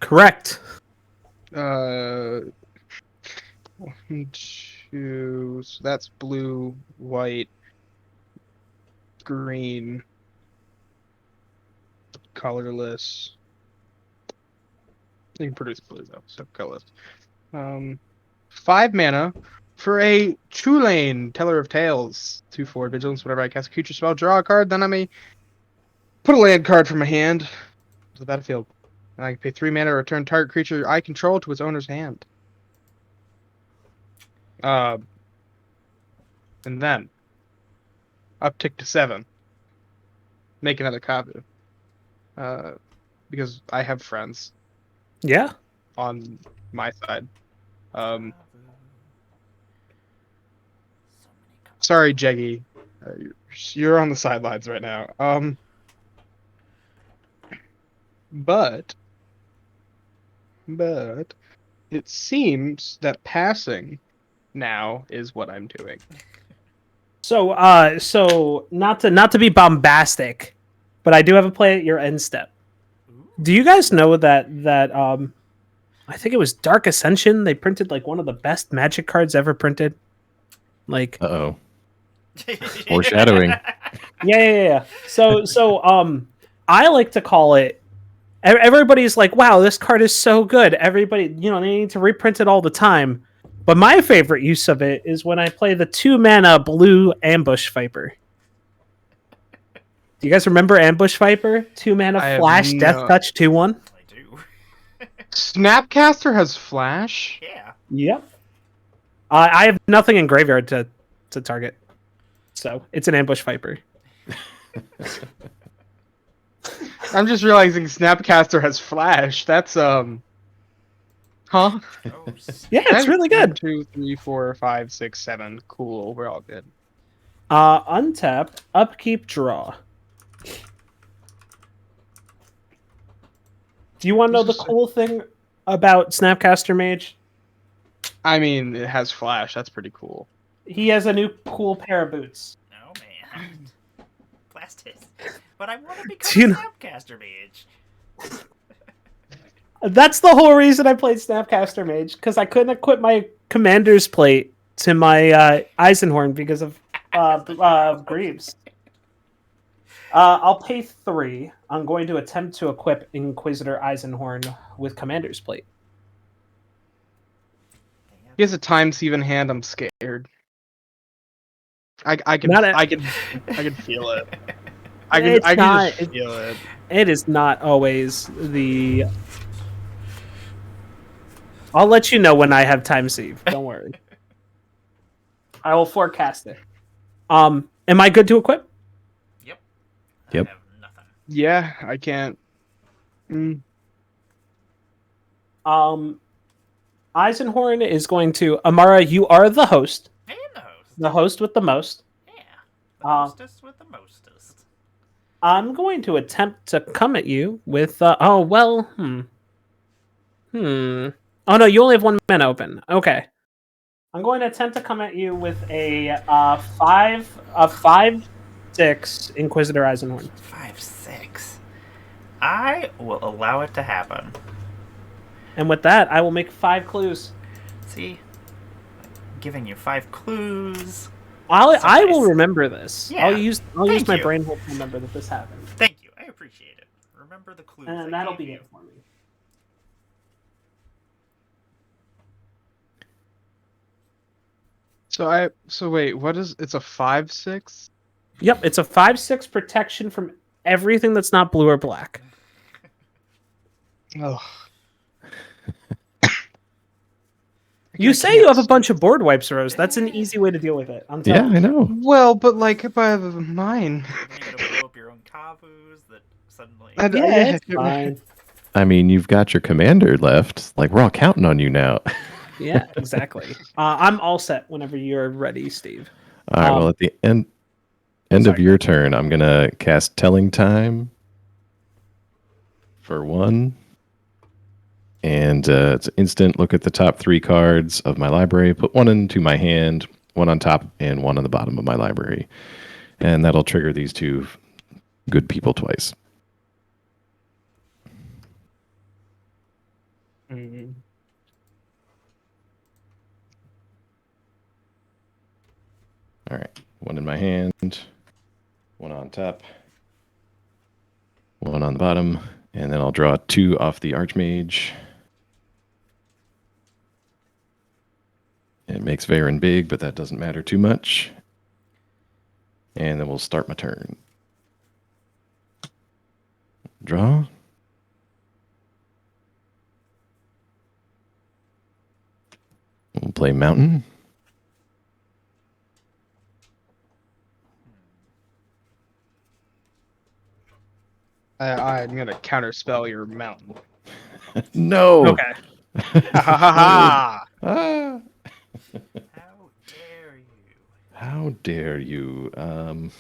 Correct. 1, 2, so that's blue, white, green, colorless. You can produce blue though, so colorless. 5 mana for a Tulane, Teller of Tales. 2/4 vigilance. Whenever I cast a creature spell, draw a card, then I may put a land card from my hand to the battlefield. And I can pay 3 mana to return target creature I control to its owner's hand. And then uptick to 7. Make another copy. Because I have friends Yeah. on my side. So many cards. Sorry, Jeggy. You're on the sidelines right now. But it seems that passing now is what I'm doing. So not to be bombastic, but I do have a play at your end step. Ooh. Do you guys know that I I think it was Dark Ascension. They printed like one of the best Magic cards ever printed. Like, Uh-oh. Foreshadowing. yeah. I like to call it. Everybody's like, "Wow, this card is so good." Everybody, they need to reprint it all the time. But my favorite use of it is when I play the 2-mana blue Ambush Viper. Do you guys remember Ambush Viper? 2-mana I have flash, Death no- Touch, 2/1. I do. Snapcaster has flash. Yeah. Yep. I have nothing in graveyard to target, so it's an Ambush Viper. I'm just realizing Snapcaster has flash. That's Huh? Oh, Yeah, it's really good. 1, 2, 3, 4, 5, 6, 7. Cool. We're all good. Untap, upkeep, draw. Do you want to know the cool thing about Snapcaster Mage? I mean, it has flash. That's pretty cool. He has a new cool pair of boots. oh man. Blast it. But I want to Do become you a know- Snapcaster Mage. That's the whole reason I played Snapcaster Mage, because I couldn't equip my Commander's Plate to my Eisenhorn because of Greaves. I'll pay 3. I'm going to attempt to equip Inquisitor Eisenhorn with Commander's Plate. He has a time sieve in hand. I'm scared. I can Not a- I can feel it. I It's can not- just feel it. It is not always the. I'll let you know when I have time save. Don't worry. I will forecast it. Am I good to equip? Yep. Yep. I have nothing. Yeah, I can't. Eisenhorn is going to Amara. You are the host. And the host. The host with the most. Yeah. The hostess with the mostest. I'm going to attempt to come at you with. Oh no, you only have 1 mana open. Okay. I'm going to attempt to come at you with a 5/6 Inquisitor Eisenhorn. 5/6. I will allow it to happen. And with that, I will make 5 clues. See? Giving you 5 clues. I will nice. remember this. Yeah. I'll use Thank my you. brain to remember that this happened. Thank you. I appreciate it. Remember the clues. I And that'll gave be you. it for me. So wait, what is it's a 5/6? Yep, it's a 5/6 protection from everything that's not blue or black. Oh. You say you have a bunch of board wipes, Rose. That's an easy way to deal with it. I'm Yeah, telling I know. Well, but like if I have mine. You're gonna blow up your own Kavus that suddenly. Yeah, it's fine. I mean, you've got your commander left. Like, we're all counting on you now. Yeah, exactly. I'm all set whenever you're ready, Steve. All right. Well, at the end of sorry. your turn, I'm gonna cast Telling Time for 1, and it's instant. Look at the top 3 cards of my library. Put 1 into my hand, 1 on top, and 1 on the bottom of my library, and that'll trigger these 2 good people twice. Mm. All right. 1 in my hand, 1 on top, 1 on the bottom, and then I'll draw 2 off the Archmage. It makes Varen big, but that doesn't matter too much. And then we'll start my turn. Draw. We'll play Mountain. I'm gonna counterspell your mountain. No. Okay. Ha ha ha! Ah. How dare you? How dare you? Let's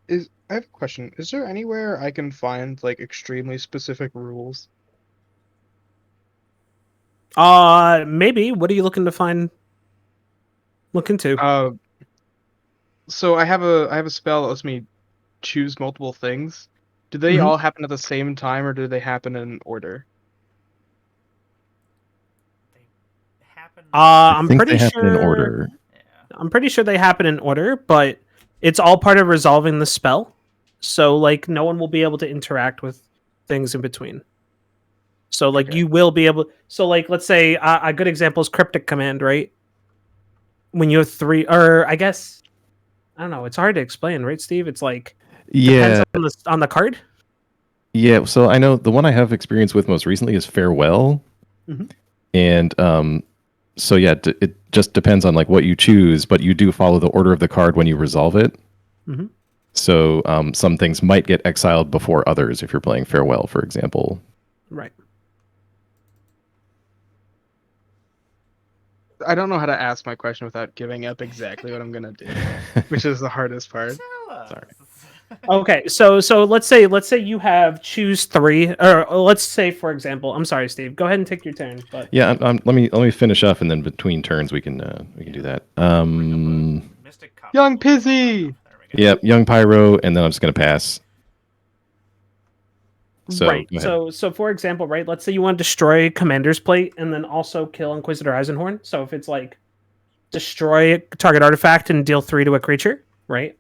see. I have a question. Is there anywhere I can find like extremely specific rules? Maybe. What are you looking to find? Look into. So I have a spell that lets me choose multiple things. Do they Mhm. all happen at the same time, or do they happen in order? They happen. I I'm think pretty they happen in sure. order. Yeah. I'm pretty sure they happen in order, but it's all part of resolving the spell. So like no one will be able to interact with things in between. So like Okay. you will be able. So like let's say a good example is cryptic command, right? When you have three, or I guess I don't know. It's hard to explain, right, Steve? It's like depends Yeah, on the card. yeah. So I know the one I have experience with most recently is farewell, Mhm. and so yeah, it just depends on like what you choose, but you do follow the order of the card when you resolve it. Mhm. So some things might get exiled before others if you're playing farewell, for example. Right. I don't know how to ask my question without giving up exactly what I'm gonna do, which is the hardest part. Tell us. Sorry. Okay, so let's say you have choose three, or let's say for example, I'm sorry, Steve. Go ahead and take your turn. But Yeah, let me finish up, and then between turns we can do that. Mystic Cup. Young Pizzy! There we go. Yep, young pyro, and then I'm just gonna pass. So right. go ahead. So for example, right, let's say you want to destroy Commander's Plate and then also kill Inquisitor Eisenhorn. So if it's like destroy target artifact and deal 3 to a creature, right?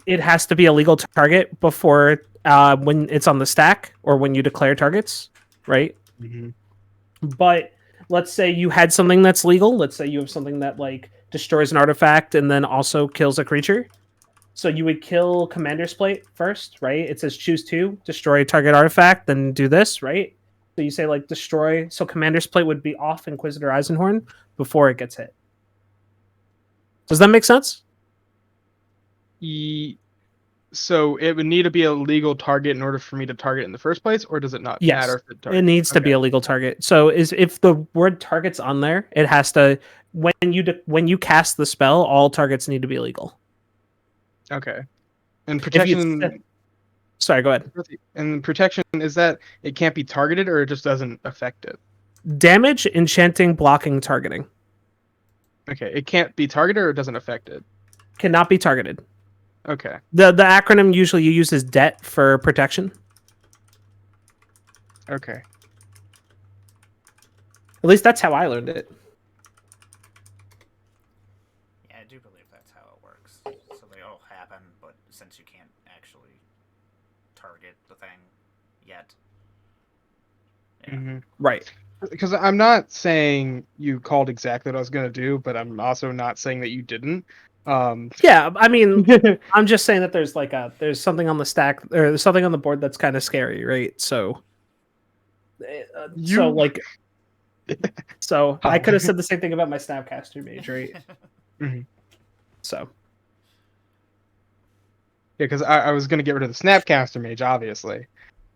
It has to be a legal target before when it's on the stack or when you declare targets, right? Mhm. But let's say you had something that's legal. Let's say you have something that like destroys an artifact and then also kills a creature. So you would kill Commander's Plate first, right? It says choose 2, destroy target artifact, then do this, right? So you say like destroy. So Commander's Plate would be off Inquisitor Eisenhorn before it gets hit. Does that make sense? So it would need to be a legal target in order for me to target in the first place, or does it not Yes. matter if it It targets? needs to be a legal target. So is if the word target's on there, it has to when you cast the spell, all targets need to be illegal. Okay. And If you protection. sorry, go ahead. And protection is that it can't be targeted, or it just doesn't affect it. Damage, enchanting, blocking, targeting Okay, it can't be targeted, or it doesn't affect it. cannot be targeted. Okay. The acronym usually you use is DET for protection. Okay. At least that's how I learned it. Yeah, I do believe that's how it works. So they all happen, but since you can't actually target the thing yet. Yeah. Mm-hmm. Right. Because I'm not saying you called exactly what I was gonna do, but I'm also not saying that you didn't. Yeah, I mean, I'm just saying that there's something on the stack or there's something on the board that's kind of scary, right? So, so I could have said the same thing about my Snapcaster Mage, right? Mhm. So, Yeah, because I was gonna get rid of the Snapcaster Mage, obviously,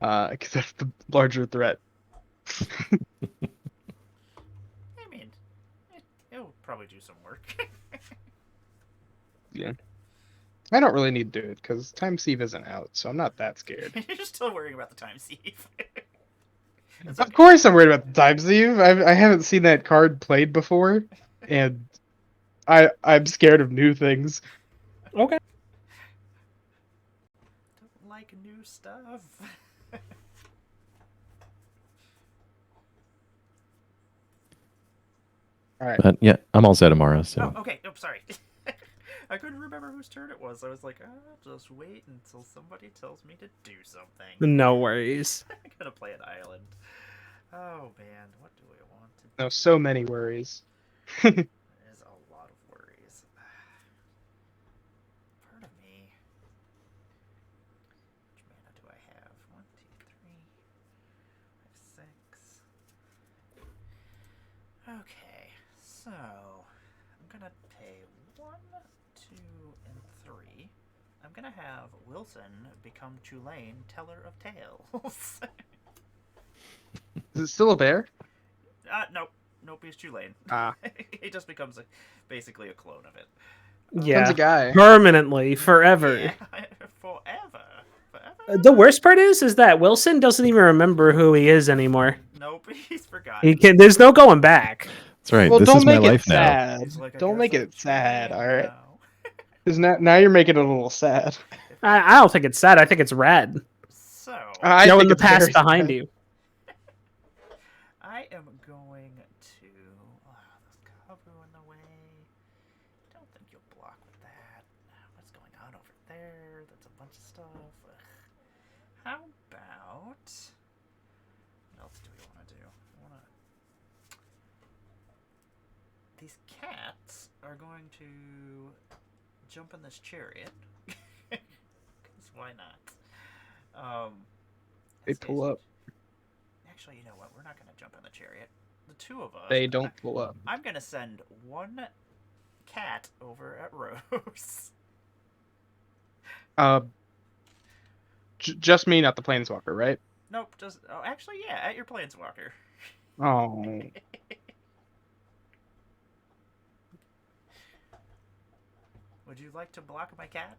because that's the larger threat. I mean, it'll probably do some work. Yeah. I don't really need to do it because Time Sieve isn't out, so I'm not that scared. You're just still worrying about the time sieve. It's Of okay. course, I'm worried about the Time Sieve. I haven't seen that card played before, and I'm scared of new things. okay. Don't like new stuff. All right. But yeah, I'm all set, Amara. So Oh, okay. Nope, sorry. I couldn't remember whose turn it was. I was like, just wait until somebody tells me to do something. No worries. I'm gonna play an island. Oh man, what do I want to do? No, so many worries. There's a lot of worries. Part of me. Which mana do I have? 1, 2, 3, 5, 6. Okay, so I'm gonna pay 1, 2, and 3. I'm gonna have Wilson become Tulane, Teller of Tales. Is it still a bear? Nope. Nope, he's Tulane. Ah. He just becomes Becomes basically a clone of it. Yeah, a guy. permanently, forever. Yeah, forever. Forever? The worst part is that Wilson doesn't even remember who he is anymore. Nope, he's forgotten. He can. There's no going back. that's right. Well, this don't is my make it life now. sad. He's like, I Don't guess make I'm it sad, Tulane all right? now. Because now you're making it a little sad. If I don't think it's sad. I think it's rad. So I Knowing think the it's past very behind sad. you. I am going to. There's Kabu in the way. Don't think you'll block with that. What's going on over there? That's a bunch of stuff. Ugh. How about? What else do we want to do? These cats are going to jump in this chariot. Because why not? They let's see. pull up. Actually, you know what? We're not going to jump in the chariot. The two of us. They don't pull up. I'm going to send one cat over at Rose. Just me, not the planeswalker, right? Nope, just. Oh, actually, yeah, at your planeswalker. Oh. Would you like to block my cat?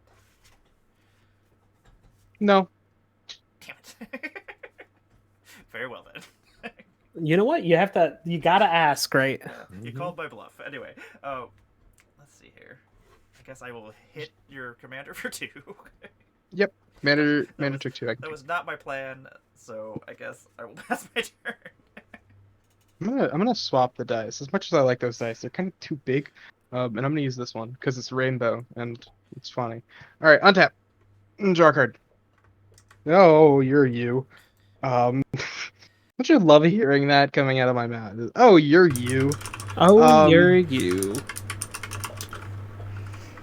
No. Damn it. Very well then. You know what? You gotta ask, right? You called my bluff. Anyway, let's see here. I guess I will hit your commander for 2. Yep. Commander took 2. That was not my plan, so I guess I will pass my turn. I'm gonna swap the dice. As much as I like those dice, they're kind of too big. And I'm gonna use this one because it's rainbow and it's funny. All right, untap. Draw a card. Oh, you're you. Don't you love hearing that coming out of my mouth? Oh, you're you. Oh, you're you.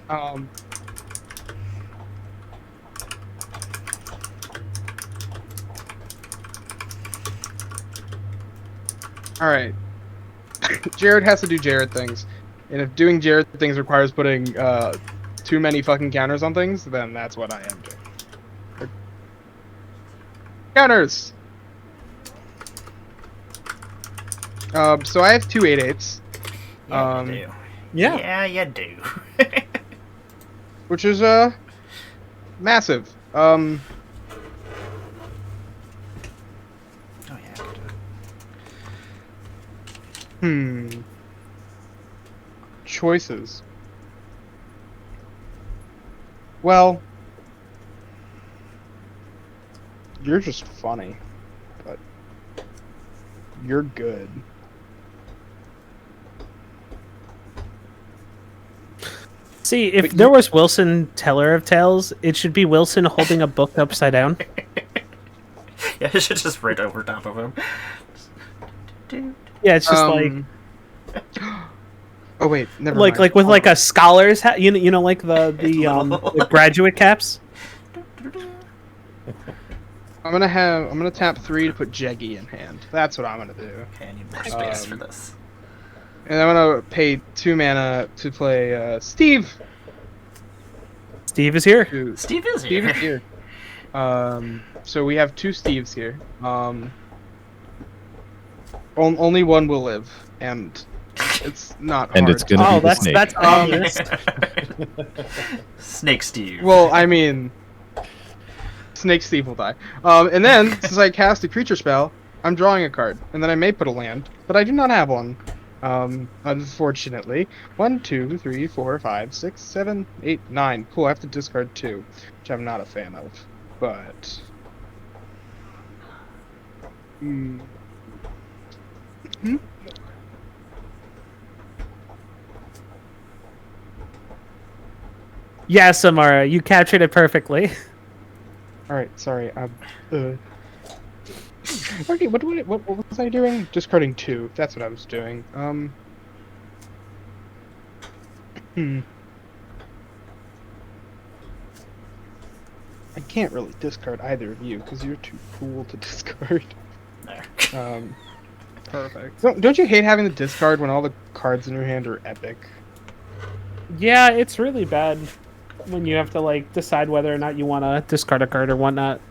All right. Jared has to do Jared things, and if doing Jared things requires putting too many fucking counters on things, then that's what I am doing. Counters. So I have 2 8/8s. Yeah, you do. Yeah. Yeah, you do. Which is massive. Oh yeah, I could do it. Choices. Well, you're just funny, but you're good. See, if there was Wilson, teller of tales, it should be Wilson holding a book upside down. Yeah, I should just right over top of him. Yeah, it's just like Oh wait, never like mind. like with like a scholar's hat. You know, like the graduate caps. I'm gonna tap 3 to put Jeggy in hand. That's what I'm gonna do. Okay, I need more space for this. And I'm gonna pay 2 mana to play Steve. Steve is here. Steve is Steve here. is here. So we have 2 Steves here. Only one will live, and it's not hard. And it's gonna be the snake. That's obvious. Snake Steve. Well, I mean, Snake Steve will die. And then, since I cast a creature spell, I'm drawing a card, and then I may put a land, but I do not have one. Unfortunately. 1, 2, 3, 4, 5, 6, 7, 8, 9. Cool, I have to discard 2, which I'm not a fan of. But... Yeah, Samara, you captured it perfectly. Alright, sorry. Okay, what was I doing? Discarding 2. That's what I was doing. I can't really discard either of you because you're too cool to discard. There. Perfect. Don't you hate having to discard when all the cards in your hand are epic? Yeah, it's really bad when you have to like decide whether or not you want to discard a card or whatnot.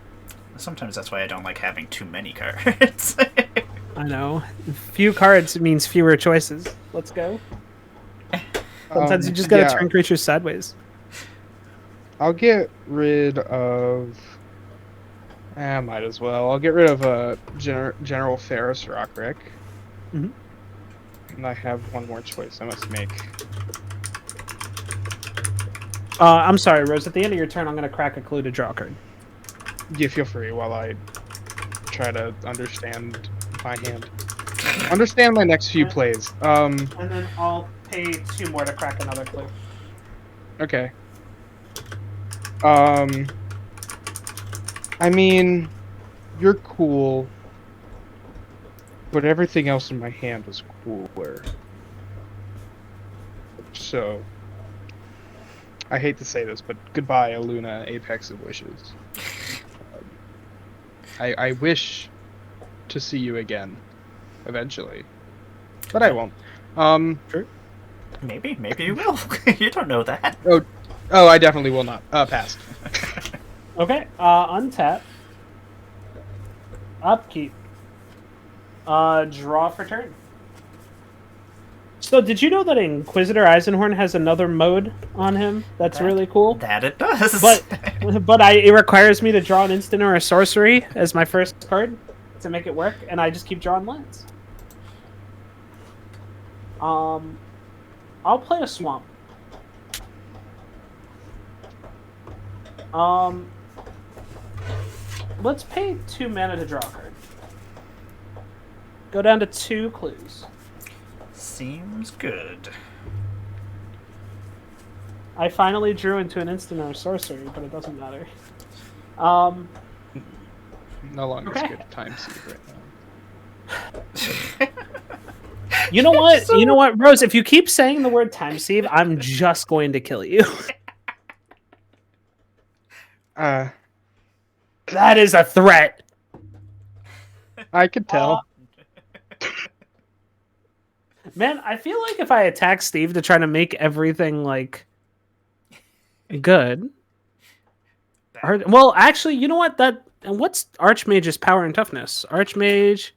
Sometimes that's why I don't like having too many cards. I know. Few cards means fewer choices. Let's go. Sometimes you just gotta turn creatures sideways. I'll get rid of... might as well. I'll get rid of General Ferris Rockrick. Mhm. And I have one more choice I must make. I'm sorry, Rose. At the end of your turn, I'm going to crack a clue to draw a card. Yeah, feel free while I try to understand my hand. Understand my next few plays. And then I'll pay 2 more to crack another clue. Okay. I mean, you're cool, but everything else in my hand is cooler. So, I hate to say this, but goodbye, Aluna, Apex of Wishes. I wish to see you again, eventually, but I won't. Sure. Maybe you will. You don't know that. Oh, I definitely will not. Pass. Okay, untap. Upkeep. Draw for turn. So, did you know that Inquisitor Eisenhorn has another mode on him that's really cool? That it does. But it requires me to draw an instant or a sorcery as my first card to make it work, and I just keep drawing lands. I'll play a swamp. Let's pay 2 mana to draw a card. Go down to 2 clues. Seems good. I finally drew into an instant or a sorcery, but it doesn't matter. No longer Okay. good time seed right now. You know what? You know what, Rose? If you keep saying the word time sieve, I'm just going to kill you. That is a threat. I could tell. Man, I feel like if I attack Steve to try to make everything like good. Well, actually, you know what? What's Archmage's power and toughness? Archmage.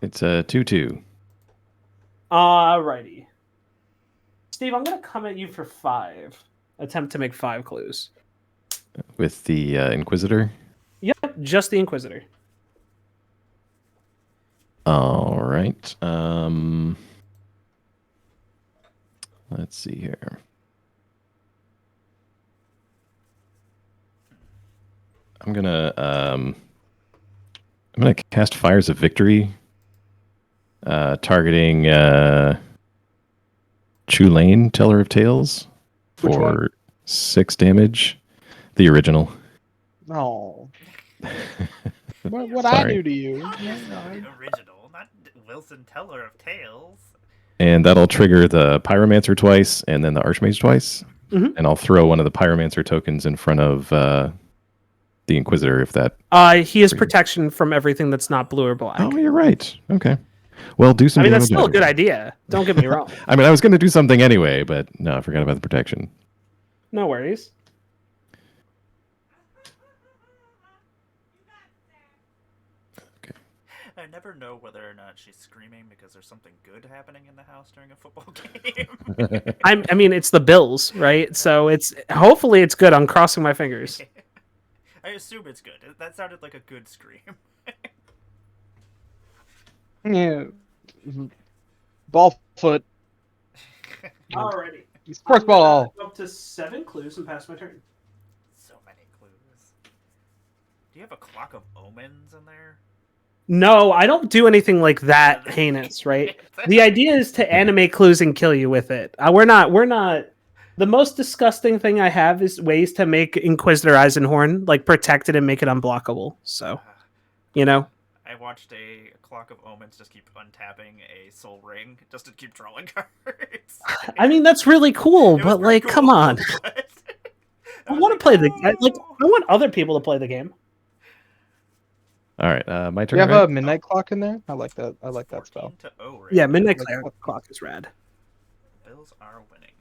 It's a 2/2. Alrighty. Steve, I'm gonna come at you for 5. Attempt to make 5 clues. With the Inquisitor. Yep, just the Inquisitor. All right. Let's see here. I'm gonna cast Fires of Victory, targeting Chulane, Teller of Tales, Which for one? 6 damage. The original. No. What I do to you? The original, not Wilson Teller of Tales. And that'll trigger the Pyromancer twice, and then the Archmage twice. Mhm. And I'll throw one of the Pyromancer tokens in front of the Inquisitor if that. He has protection from everything that's not blue or black. Oh, you're right. Okay. Well, do some. I mean, that's damage still a good anyway. idea. Don't get me wrong. I mean, I was going to do something anyway, but no, I forgot about the protection. No worries. I never know whether or not she's screaming because there's something good happening in the house during a football game. I mean, it's the Bills, right? So hopefully it's good. I'm crossing my fingers. I assume it's good. That sounded like a good scream. Yeah. Ball foot. Alrighty. Sports ball. Up to 7 clues and pass my turn. So many clues. Do you have a clock of omens in there? No, I don't do anything like that heinous, right? The idea is to animate clues and kill you with it. We're not. The most disgusting thing I have is ways to make Inquisitor Eisenhorn like protect it and make it unblockable. So, you know. I watched a clock of omens just keep untapping a soul ring just to keep drawing cards. I mean, that's really cool, It was but pretty like, cool, come on. but I want to play the I want other people to play the game. All right, my turn. You have right? a midnight clock in there? I like that. I like that spell. 14-0 right Yeah, now. Midnight Like- Clock is rad. Bills are winning.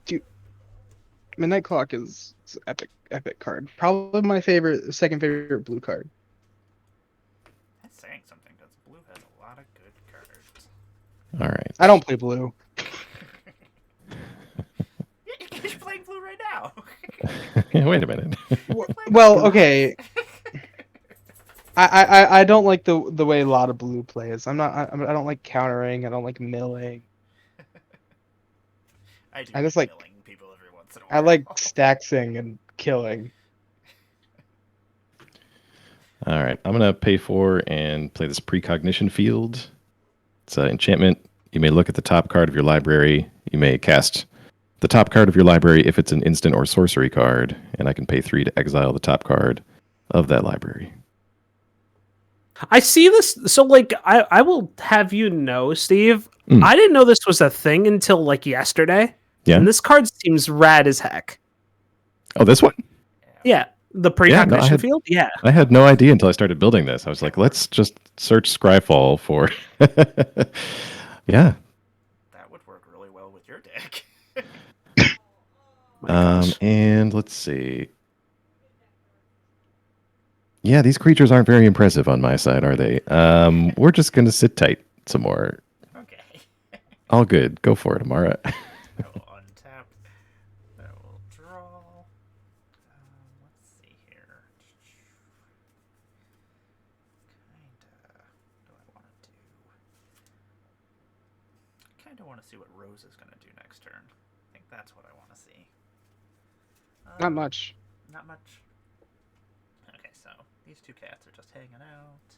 Midnight clock is epic card. Probably my second favorite blue card. That's saying something because blue has a lot of good cards. All right. I don't play blue. You're playing blue right now. Wait a minute. Well, okay. I don't like the way a lot of blue plays. I don't like countering. I don't like milling. I do I just like- killing people every once once in a I while. like staxing and killing. All right, I'm gonna pay for and play this precognition field. It's an enchantment. You may look at the top card of your library. You may cast the top card of your library if it's an instant or sorcery card, and I can pay 3 to exile the top card of that library. I see this. So, like, I will have you know, Steve, Mm. I didn't know this was a thing until like yesterday. Yeah. And this card seems rad as heck. Oh, this one? Yeah. The Yeah, precognition no, I had- field? Yeah. I had no idea until I started building this. I was like, let's just search Scryfall for. Yeah. That would work really well with your deck. My gosh. And let's see. Yeah, these creatures aren't very impressive on my side, are they? We're just gonna sit tight some more. Okay. All good. Go for it, Amara. I will untap. I will draw. Let's see here. What do I want to do? Kinda want to see what Rose is gonna do next turn. I think that's what I want to see. Not much. Not much. Okay, so these two cats are just hanging out.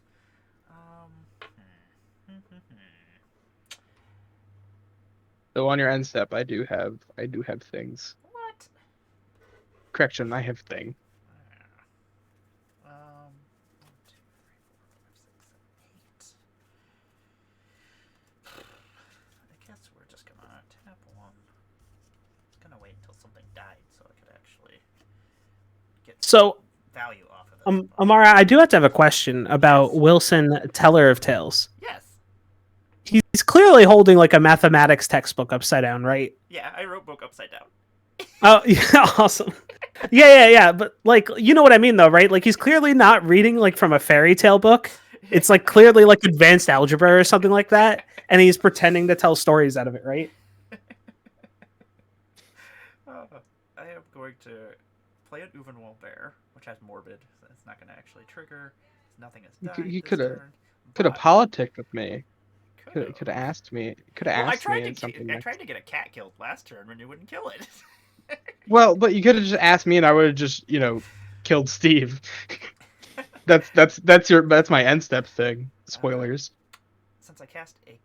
So on your end step, I do have things. What? Correction, I have thing. 1, 2, 3, 4, 5, 6, 7, 8. I guess we're just gonna tap one. I was gonna wait until something died so I could actually get So, value off of it. Amara, I do have to have a question about Wilson, Teller of Tales. Yes. He's clearly holding like a mathematics textbook upside down, right? Yeah, I wrote book upside down. Oh, yeah, awesome. Yeah. But like, you know what I mean, though, right? Like, he's clearly not reading like from a fairy tale book. It's like clearly like advanced algebra or something like that, and he's pretending to tell stories out of it, right? I am going to play an Uvenwall Bear, which has Morbid. So it's not going to actually trigger. Nothing is died. You this coulda- turn, Could have but- politicked with me. Could've. Could have asked me. Could have Well, I asked tried me to and something. I next- tried to get a cat killed last turn when you wouldn't kill it. Well, but you could have just asked me, and I would have just, killed Steve. That's my end step thing. Spoilers. Since I cast a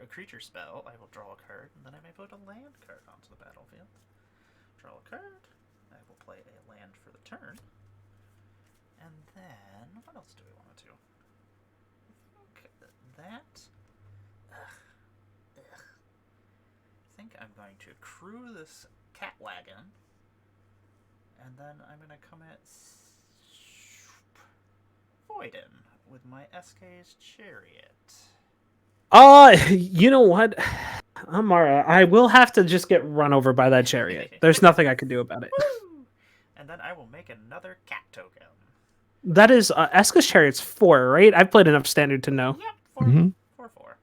creature spell, I will draw a card, and then I may put a land card onto the battlefield. Draw a card. I will play a land for the turn. And then, what else do we want to do? That. Ugh. I think I'm going to accrue this cat wagon, and then I'm going to come at Voiden with my SK's chariot. You know what, Amara, I will have to just get run over by that chariot. There's nothing I can do about it. Woo! And then I will make another cat token. That is Eska's chariot's 4, right? I've played enough standard to know. Yep, 4, Mhm. 4, 4.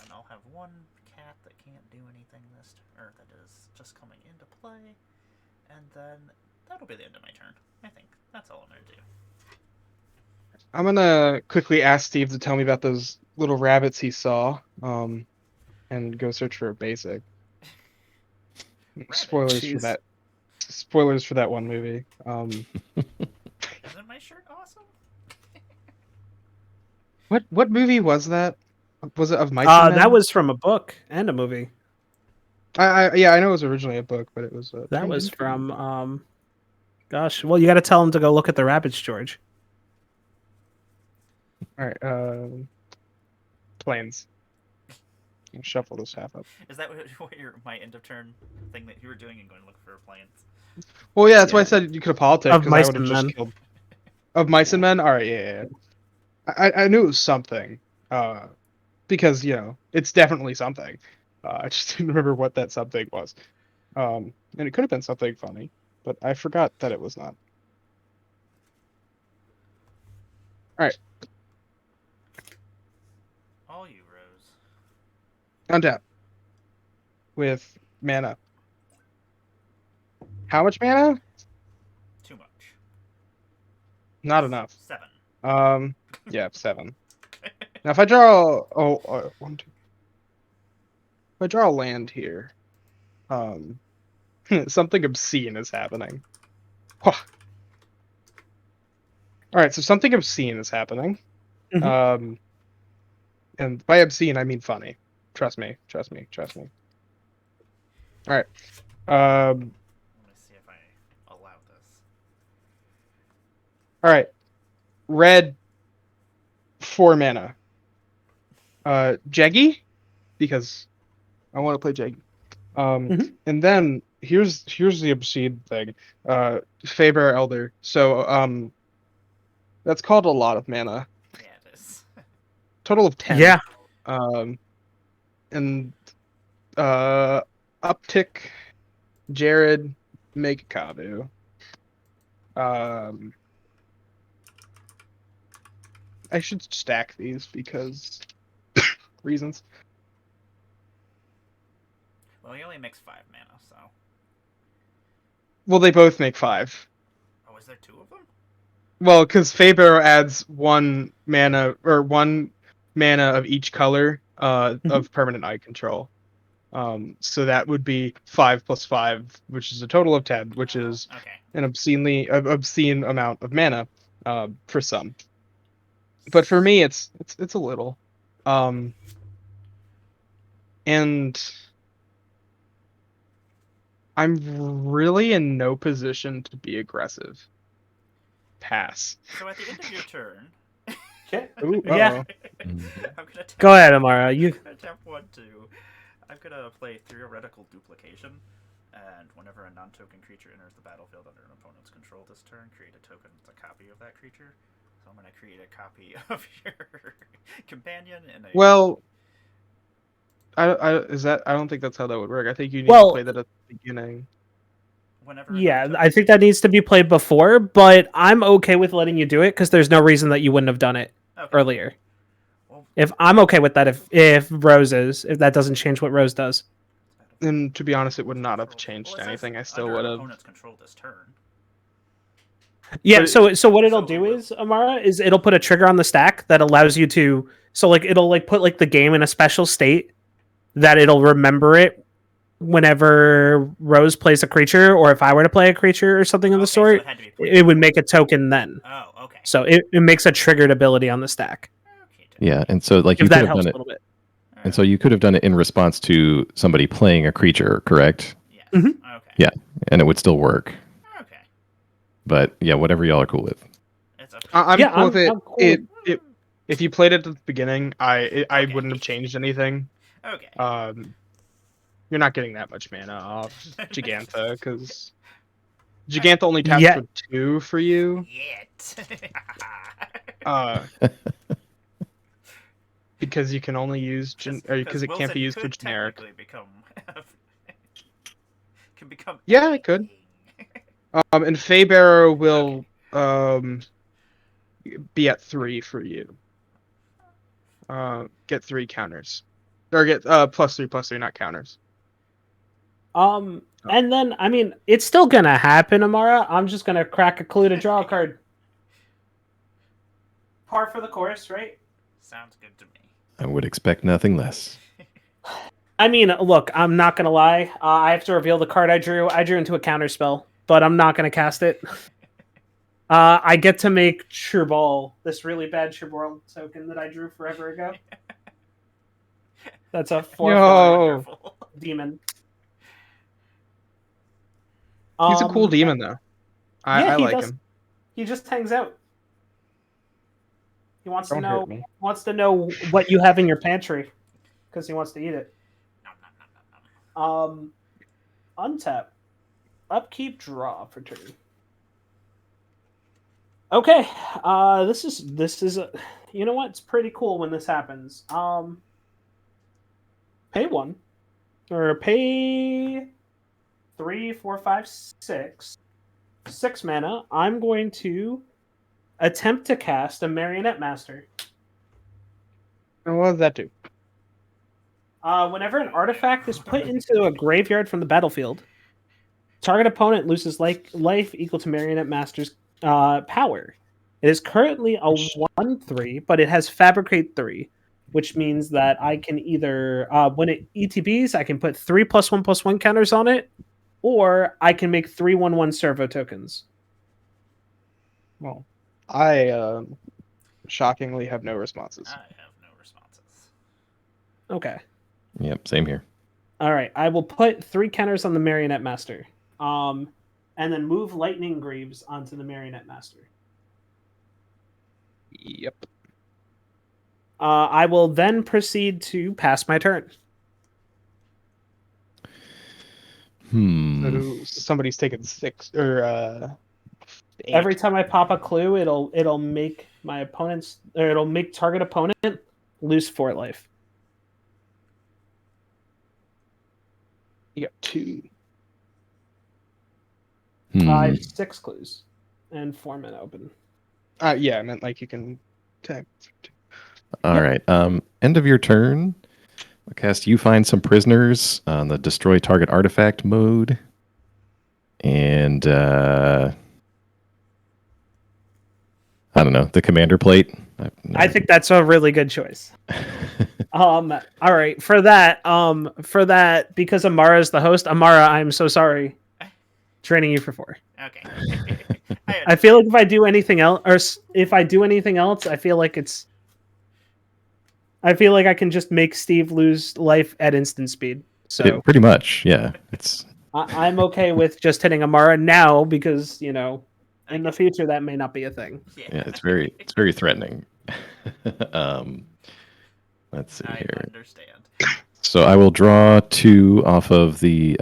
And I'll have one cat that can't do anything this or that is just coming into play, and then that'll be the end of my turn. I think that's all I'm gonna do. I'm gonna quickly ask Steve to tell me about those little rabbits he saw, and go search for a basic. Spoilers for Jeez. that. Spoilers for that one movie. Isn't my shirt awesome? What movie was that? Was it of Mice and Men? That was from a book and a movie. I know it was originally a book, but it was That was from gosh, well, you got to tell him to go look at the rabbits, George. All right, planes. I'll shuffle this half up. Is that what my end of turn thing that you were doing and going to look for plans? Well, yeah, that's why I Yeah. said you could have politics Of because I Mice would have and just Men. killed. Of Mice and Men. All right, yeah. I knew it was something, because it's definitely something. I just didn't remember what that something was. And it could have been something funny, but I forgot that it was not. All you, Rose. Untap. With mana. How much mana? Too much. Not enough. 7. Yeah, 7. Now if I draw, one, two. If I draw a land here, Something obscene is happening. All right, so something obscene is happening. Mhm. And by obscene I mean funny. Trust me. Trust me. Trust me. All right. Let me see if I allow this. All right. Red, 4 mana. Jeggy, because I want to play Jeggy. Mhm. And then here's the obscene thing. Faber Elder. So that's called a lot of mana. Yeah, it is. Total of 10. Yeah. And uptick, Jared, make Kabu. I should stack these because reasons. Well, he only makes 5 mana, so. Well, they both make 5. Oh, is there 2 of them? Well, because Faber adds 1 mana or 1 mana of each color of permanent eye control. So that would be 5 plus 5, which is a total of 10, which is Okay. an obscene amount of mana for some. But for me, it's a little. And I'm really in no position to be aggressive. Pass. So at the end of your turn, Okay. Ooh, Yeah. I'm gonna tap, Go ahead, Amara. You. I'm gonna tap 1/2. I'm gonna play Theoretical Duplication, and whenever a non-token creature enters the battlefield under an opponent's control this turn, create a token that's a copy of that creature. So I'm gonna create a copy of your companion in a. Well, I don't think that's how that would work. I think you need to Well, play that at the beginning. Whenever a yeah, non-token I think that needs to be played before, but I'm okay with letting you do it because there's no reason that you wouldn't have done it Okay. earlier. Well, If I'm okay with that, if Rose is, if that doesn't change what Rose does. And to be honest, it would not have changed well, it says anything. I still under would an have. opponent's control this turn. Yeah, But so what it'll so do will- is, Amara, is it'll put a trigger on the stack that allows you to, so like it'll like put like the game in a special state that it'll remember it whenever Rose plays a creature, or if I were to play a creature or something of the Okay, so sort, it had to be played it would before. make a token then. Oh, okay. So it makes a triggered ability on the stack. Okay, Yeah, and so like you If could that have helps done a it, little bit. and so you could have done it in response to somebody playing a creature, correct? Yes. Mhm. Okay. Yeah. And it would still work. Okay. But yeah, whatever y'all are cool with. It's up. I'm Yeah, cool with it. I'm cool with- If you played it at the beginning, I Okay. wouldn't have changed anything. Okay. You're not getting that much mana off Giganta because Giganta only taps Yeah. for 2 for you. Yet. Because you can only use or because it can't be used for could generic. technically become can become. Yeah, it could. And Feybearer will be at 3 for you. Get 3 counters, or get +3/+3, not counters. And then I mean, it's still gonna happen, Amara. I'm just gonna crack a clue to draw a card. Par for the course, right? Sounds good to me. I would expect nothing less. I mean, look, I'm not gonna lie. I have to reveal the card I drew. I drew into a counter spell, but I'm not gonna cast it. I get to make True Ball, this really bad True Ball token that I drew forever ago. That's a 4/4 Yo. Wonderful. demon. He's a cool demon, though. I he like does. him. He just hangs out. He wants Don't to know. hurt me. Wants to know what you have in your pantry, because he wants to eat it. Nom, nom, nom, nom, nom. Untap, upkeep, draw for turn. Okay, this is you know what? It's pretty cool when this happens. Pay 1 or pay 3, 4, 5, 6 mana. I'm going to attempt to cast a Marionette Master. And what does that do? Whenever an artifact is put into a graveyard from the battlefield, target opponent loses life equal to Marionette Master's power. It is currently a 1/3, but it has Fabricate 3, which means that I can either when it ETBs, I can put 3 +1/+1 counters on it, or I can make 3/1/1 servo tokens. Well, I shockingly have no responses. I have no responses. Okay. Yep, same here. All right. I will put 3 counters on the Marionette Master. And then move Lightning Greaves onto the Marionette Master. Yep. I will then proceed to pass my turn. So somebody's taking 6 or 8. Every time I pop a clue, it'll make my opponent's, or it'll make target opponent lose 4 life. You got 2. I have 6 clues and 4 men open. Yeah, I meant like you can tag. All right. End of your turn. I'll cast You Find Some Prisoners on the Destroy Target Artifact mode. And I don't know, the commander plate. I think that's a really good choice. All right. For that, because Amara's the host, Amara, I'm so sorry. Training you for 4. Okay. I feel like if I do anything else, I feel like I can just make Steve lose life at instant speed. So Pretty much, yeah. It's I'm okay with just hitting Amara now because in the future that may not be a thing. yeah, it's very threatening. Let's see I here. understand. So I will draw 2 off of the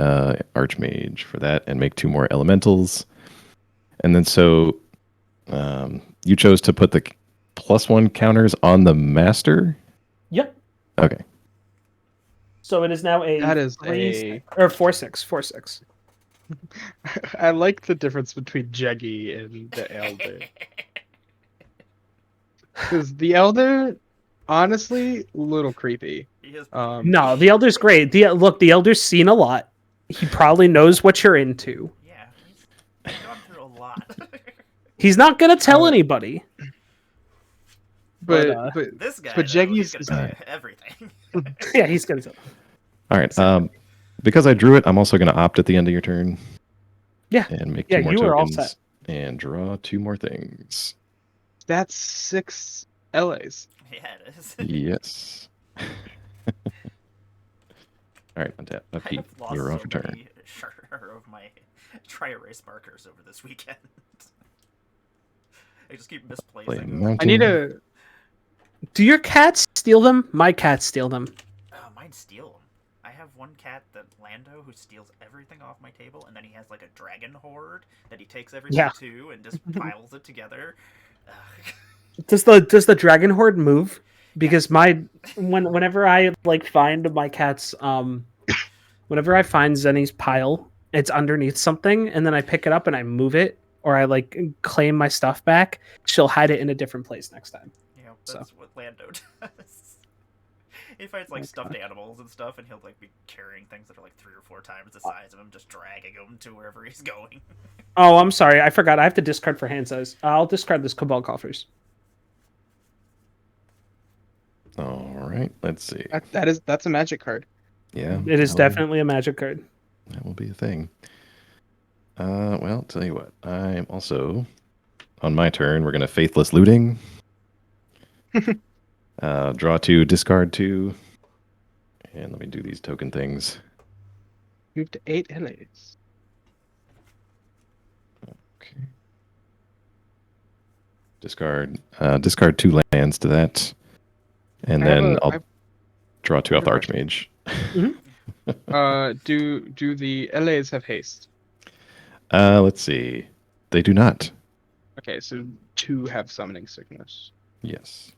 Archmage for that and make 2 more elementals. And then you chose to put the +1 counters on the master? Yep. Okay. So it is now a That is 3 or 4/6. 4/6. I like the difference between Jeggy and the Elder. Because the Elder, honestly, a little creepy. No, the Elder's great. The Elder's seen a lot. He probably knows what you're into. Yeah, he's gone through a lot. He's not gonna tell anybody. But This guy, but though, Jeggy's he's gonna say everything. Yeah, he's gonna tell. All right. Because I drew it, I'm also going to opt at the end of your turn. Yeah. And make Yeah, 2 more you are all tokens. set. And draw 2 more things. that's 6 LAs. Yeah, it is. Yes. All right, untap. I Upkeep. have lost You're so off your turn. many of my try erase markers over this weekend. I just keep Play a misplacing them. mountain. I need a. Do your cats steal them? My cats steal them. Mine steal them. I have one cat, that Lando, who steals everything off my table, and then he has like a dragon horde that he takes everything to and just piles it together. Does the dragon horde move? Because whenever I find my cat's whenever I find Zenny's pile, it's underneath something, and then I pick it up and I move it, or I claim my stuff back. She'll hide it in a different place next time. Yeah, that's what Lando does. He finds stuffed animals and stuff, and he'll be carrying things that are 3 or 4 times the size of him, just dragging them to wherever he's going. Oh, I'm sorry, I forgot. I have to discard for hand size. I'll discard this Cabal Coffers. All right, let's see. That's a magic card. Yeah. It is definitely a magic card. That will be a thing. Well, tell you what. I'm also, on my turn, we're going to Faithless Looting. Draw 2, discard 2. And let me do these token things. Move to 8 LAs. Okay. Discard 2 lands to that. And then I'll draw 2 off the Archmage. Do the LAs have haste? Let's see. They do not. Okay, so 2 have summoning sickness. Yes.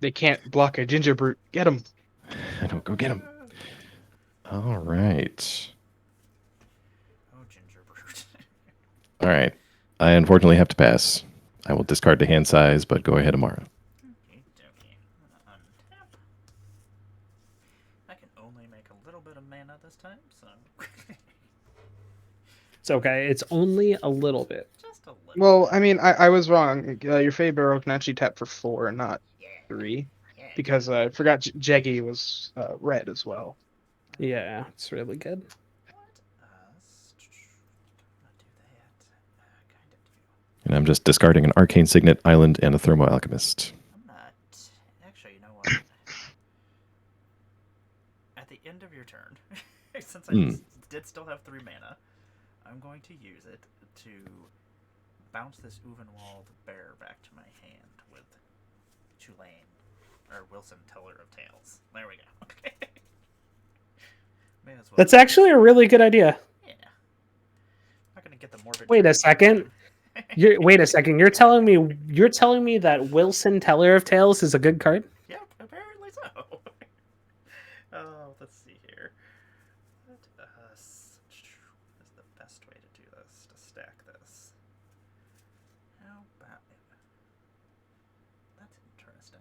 They can't block a ginger brute. Get him. I don't go get him. All right. Oh, ginger brute. All right. I unfortunately have to pass. I will discard to hand size, but go ahead, Amara. Okay. Untap. I can only make a little bit of mana this time, so. It's okay. It's only a little bit. Just a little. Well, I mean, I was wrong. Your Fey Barrel can actually tap for 4, not Yeah. 3, Yeah. because I forgot Jeggy was red as well. Yeah, it's really good. Let us not do that. Kind of do. And I'm just discarding an Arcane Signet, Island, and a Thermo Alchemist. I'm not. Actually, you know what? At the end of your turn, since I did still have 3 mana, I'm going to use it to bounce this Uvenwald bear back to my hand with Tulane, or Wilson, Teller of Tales. There we go. Okay. May as well. That's actually a really good idea. Yeah. I'm not gonna get the morbid. Wait a second. Wait a second. You're telling me that Wilson, Teller of Tales, is a good card? Yep, apparently so. Oh, let's see here. Let us. What is the best way to do this? To stack this. How about it? That's interesting.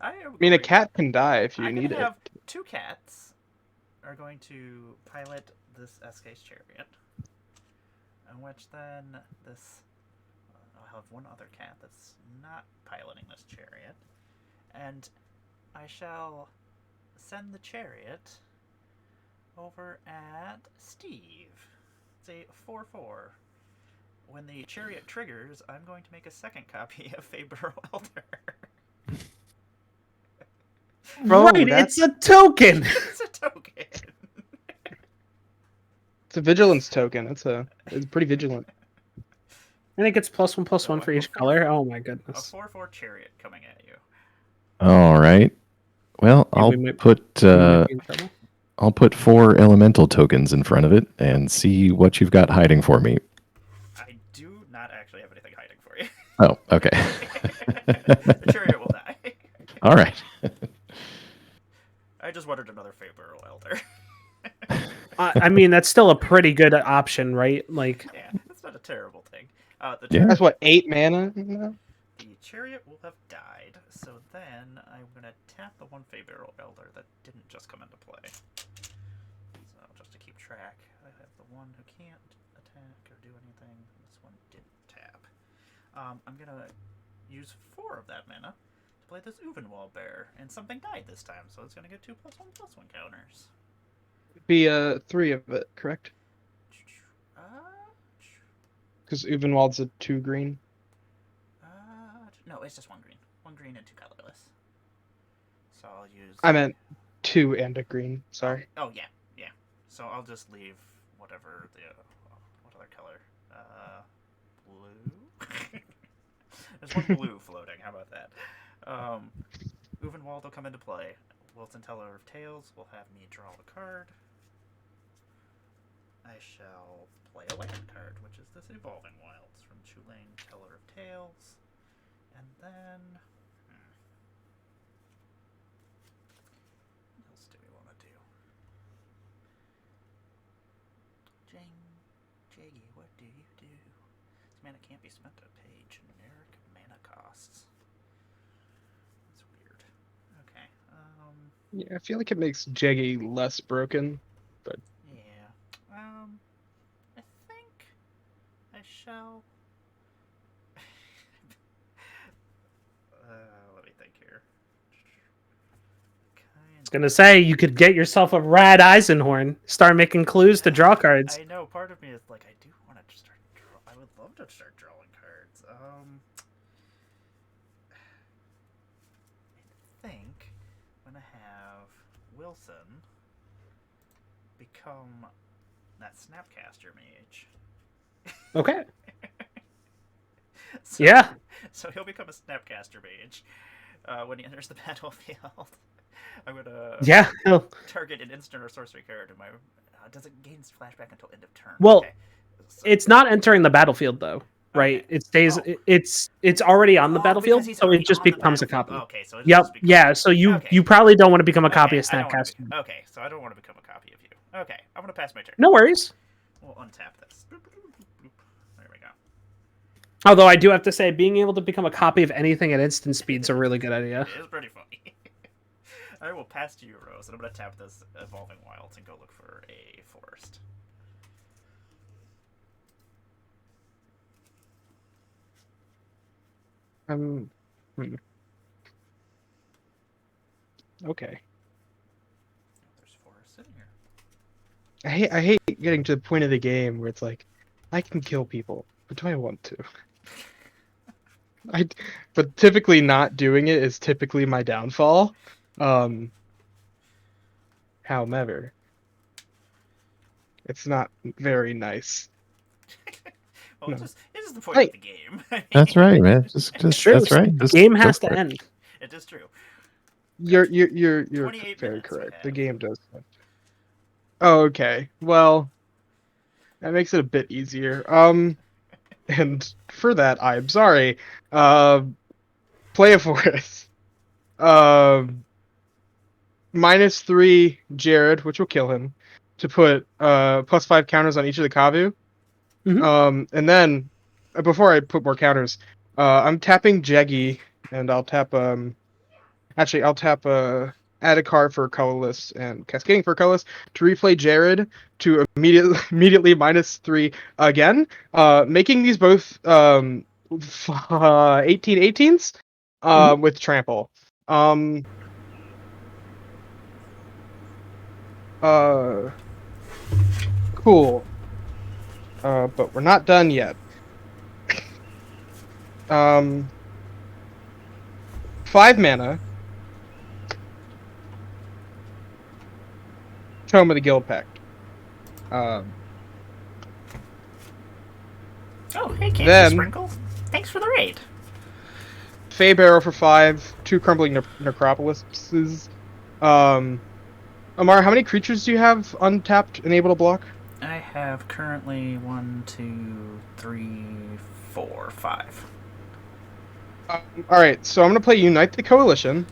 I mean, a cat can die if you need it. have 2 cats are going to pilot this SK's chariot. In which then this I'll have 1 other cat that's not piloting this chariot. And I shall send the chariot over at Steve. It's a 4/4. When the chariot triggers, I'm going to make a 2nd copy of Faber Welder. Right, it's a token. It's a token. It's a vigilance token. It's pretty vigilant. I think it's +1/+1 for each color. Oh my A goodness. 4/4 chariot coming at you. All right. Well, Yeah, I'll we might put be in trouble. I'll put 4 elemental tokens in front of it and see what you've got hiding for me. I do not actually have anything hiding for you. Oh, okay. The chariot will die. All right. I just wanted another Faber Welder. I mean, that's still a pretty good option, right? Like, Yeah, that's not a terrible thing. The Yeah. That's what, 8 mana? No? The chariot will have died, so then I'm gonna tap the 1 Faber Elder that didn't just come into play. So just to keep track, I have the one who can't attack or do anything. This one didn't tap. I'm gonna use 4 of that mana to play this Uvenwald bear, and something died this time, so it's gonna get 2+1/+1 counters. Be 3 of it, correct? Because Uvenwald's a 2 green. No, it's just 1 green. 1 green and 2 colorless. So I'll use. I meant 2 and a green. Sorry. Oh yeah. So I'll just leave whatever the what other color? Blue. There's 1 blue floating. How about that? Uvenwald will come into play. Wilson, Teller of Tales will have me draw a card. I shall play a land card, which is this Evolving Wilds from Tulane, Teller of Tales. And then... what else do we want to do? Jaggy, what do you do? This mana can't be spent to pay generic mana costs. That's weird. Okay, Yeah, I feel like it makes Jeggy less broken. yeah. I think I shall... let me think here. I was gonna say you could get yourself a rad Eisenhorn, start making clues to draw cards. I know, part of me is like, I do want to start I would love to start drawing cards. I think I'm gonna have Wilson become that Snapcaster mage. Okay. So, Yeah. So he'll become a Snapcaster mage when he enters the battlefield. I'm gonna Yeah. target an instant or sorcery card. My does it gain flashback until end of turn? Well, Okay. So, it's not entering the battlefield though, right? Okay. It stays. Oh. It's already on the Oh, battlefield, because he's so already it just on the becomes a copy. battlefield. Okay, so it Yep. just becomes... Yeah. So you Okay. probably don't want to become a copy of I don't wanna Snapcaster. okay, so I don't want to become a copy of you. Okay, I'm gonna pass my turn. No worries. We'll untap this. Boop, boop, boop, boop, boop. There we go. Although I do have to say, being able to become a copy of anything at instant speed is a really good idea. It is pretty funny. I will pass to you, Rose, and I'm gonna tap this Evolving Wilds and go look for a forest. Hmm. Okay. There's forest sitting here. I hate getting to the point of the game where it's like, I can kill people, but do I want to? But typically not doing it is typically my downfall. However, it's not very nice. Well, No. it is the point Hey. of the game. That's right, man. Just True. that's right. Just Game go has for to it. end. It is true. You're 28 very minutes we correct. have. The game does. Oh, okay. Well, that makes it a bit easier. And for that, I'm sorry. Play a forest. -3 Jared, which will kill him, to put +5 counters on each of the Kavu. And then before I put more counters, I'm tapping Jeggy, and I'll tap actually I'll tap add a card for colorless and cascading for colorless to replay Jared to immediately -3 again, making these both 18/18s with trample. Cool. But we're not done yet. 5 mana. Tome of the Guild Pact. Oh, hey, Candy Then- Sprinkle. Thanks for the raid. Fey Barrow for 5. 2 Crumbling Necropolises. Amar, how many creatures do you have untapped and able to block? I have currently 1, 2, 3, 4, 5. Alright, so I'm going to play Unite the Coalition.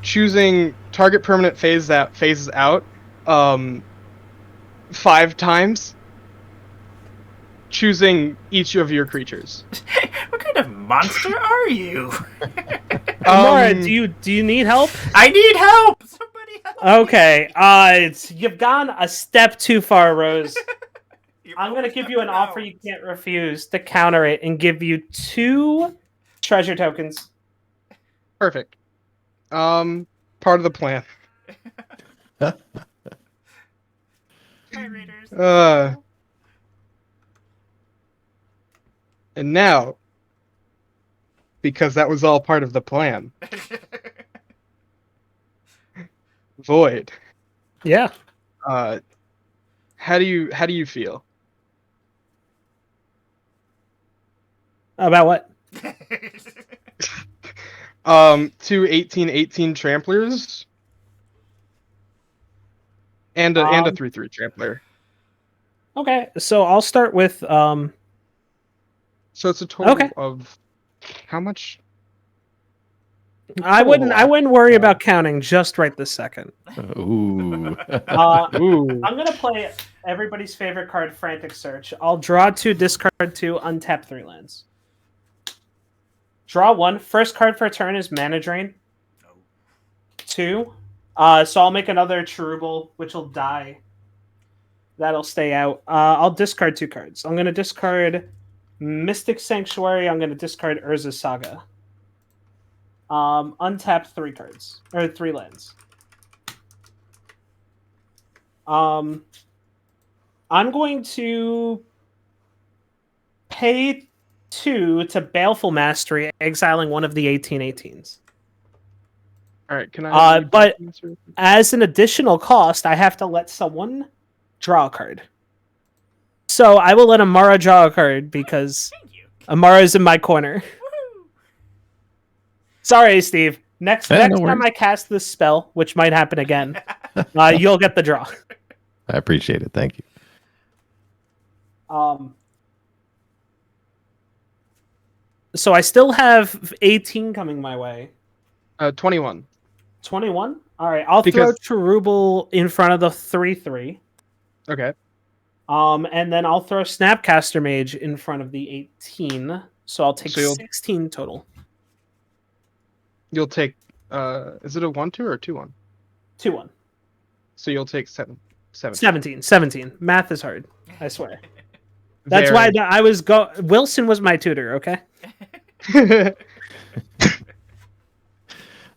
Choosing target permanent phase that phases out 5 times. Choosing each of your creatures. What kind of monster are you? Amara, do you need help? I need help! Somebody help! Okay, you've gone a step too far, Rose. You I'm gonna always give have you an offer you can't refuse to counter it and give you 2 treasure tokens. Perfect. Part of the plan. Hi, Raiders. And now, because that was all part of the plan, Void. Yeah. How do you feel? About what? 2 18/18 tramplers and a 3/3 trampler. Okay, so I'll start with So it's a total Okay. of how much? I wouldn't worry about counting just right this second. Ooh. Ooh. I'm gonna play everybody's favorite card, Frantic Search. I'll draw 2, discard 2, untap 3 lands. Draw 1. First card for turn is Mana Drain. 2. So I'll make another Cherubil, which will die. That'll stay out. I'll discard 2 cards. I'm gonna discard Mystic Sanctuary. I'm gonna discard Urza's Saga. Untap 3 cards or 3 lands. I'm going to pay 2 to Baleful Mastery, exiling one of the 18/18s. All right, can I? But as an additional cost, I have to let someone draw a card. So I will let Amara draw a card because Thank you. Amara's in my corner. Woohoo! Sorry, Steve. Next no time worries. I cast this spell, which might happen again, you'll get the draw. I appreciate it. Thank you. So I still have 18 coming my way. 21. 21? All right, I'll Because- throw Cherubil in front of the 3/3. Okay. And then I'll throw Snapcaster Mage in front of the 18. So I'll take So you'll- 16 total. You'll take Is it a 1/2 or a 2/1? 2-1. So you'll take 7. 17. Math is hard. I swear. That's why I was Wilson was my tutor. Okay.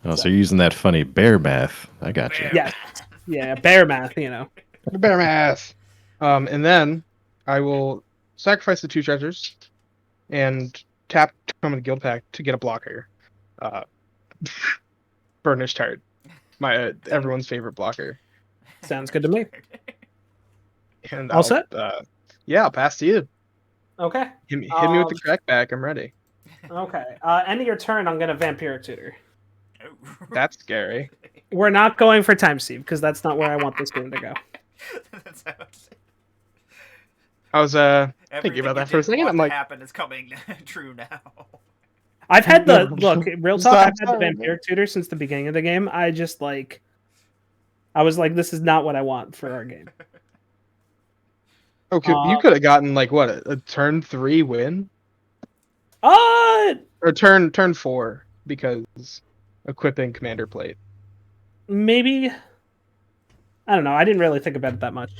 Oh, so you're using that funny bear math. I got you. Yeah. Yeah. Bear math. You know. Bear math. And then I will sacrifice the 2 treasures and tap to come in guild pack to get a blocker. Burnished Heart, my everyone's favorite blocker. Sounds good to me. And All set? Yeah, I'll pass to you. Okay. Hit me with the crackback. I'm ready. Okay. End of your turn. I'm gonna vampiric tutor. That's scary. We're not going for time, Steve, because that's not where I want this game to go. I was thinking about that for a second. I'm like, happen is coming true now. I've had the look. Real talk. I've had the Sorry, vampiric tutor since the beginning of the game. I was like, this is not what I want for our game. okay, you could have gotten like what a turn 3 win, or turn 4 because equipping commander plate. Maybe. I don't know. I didn't really think about it that much.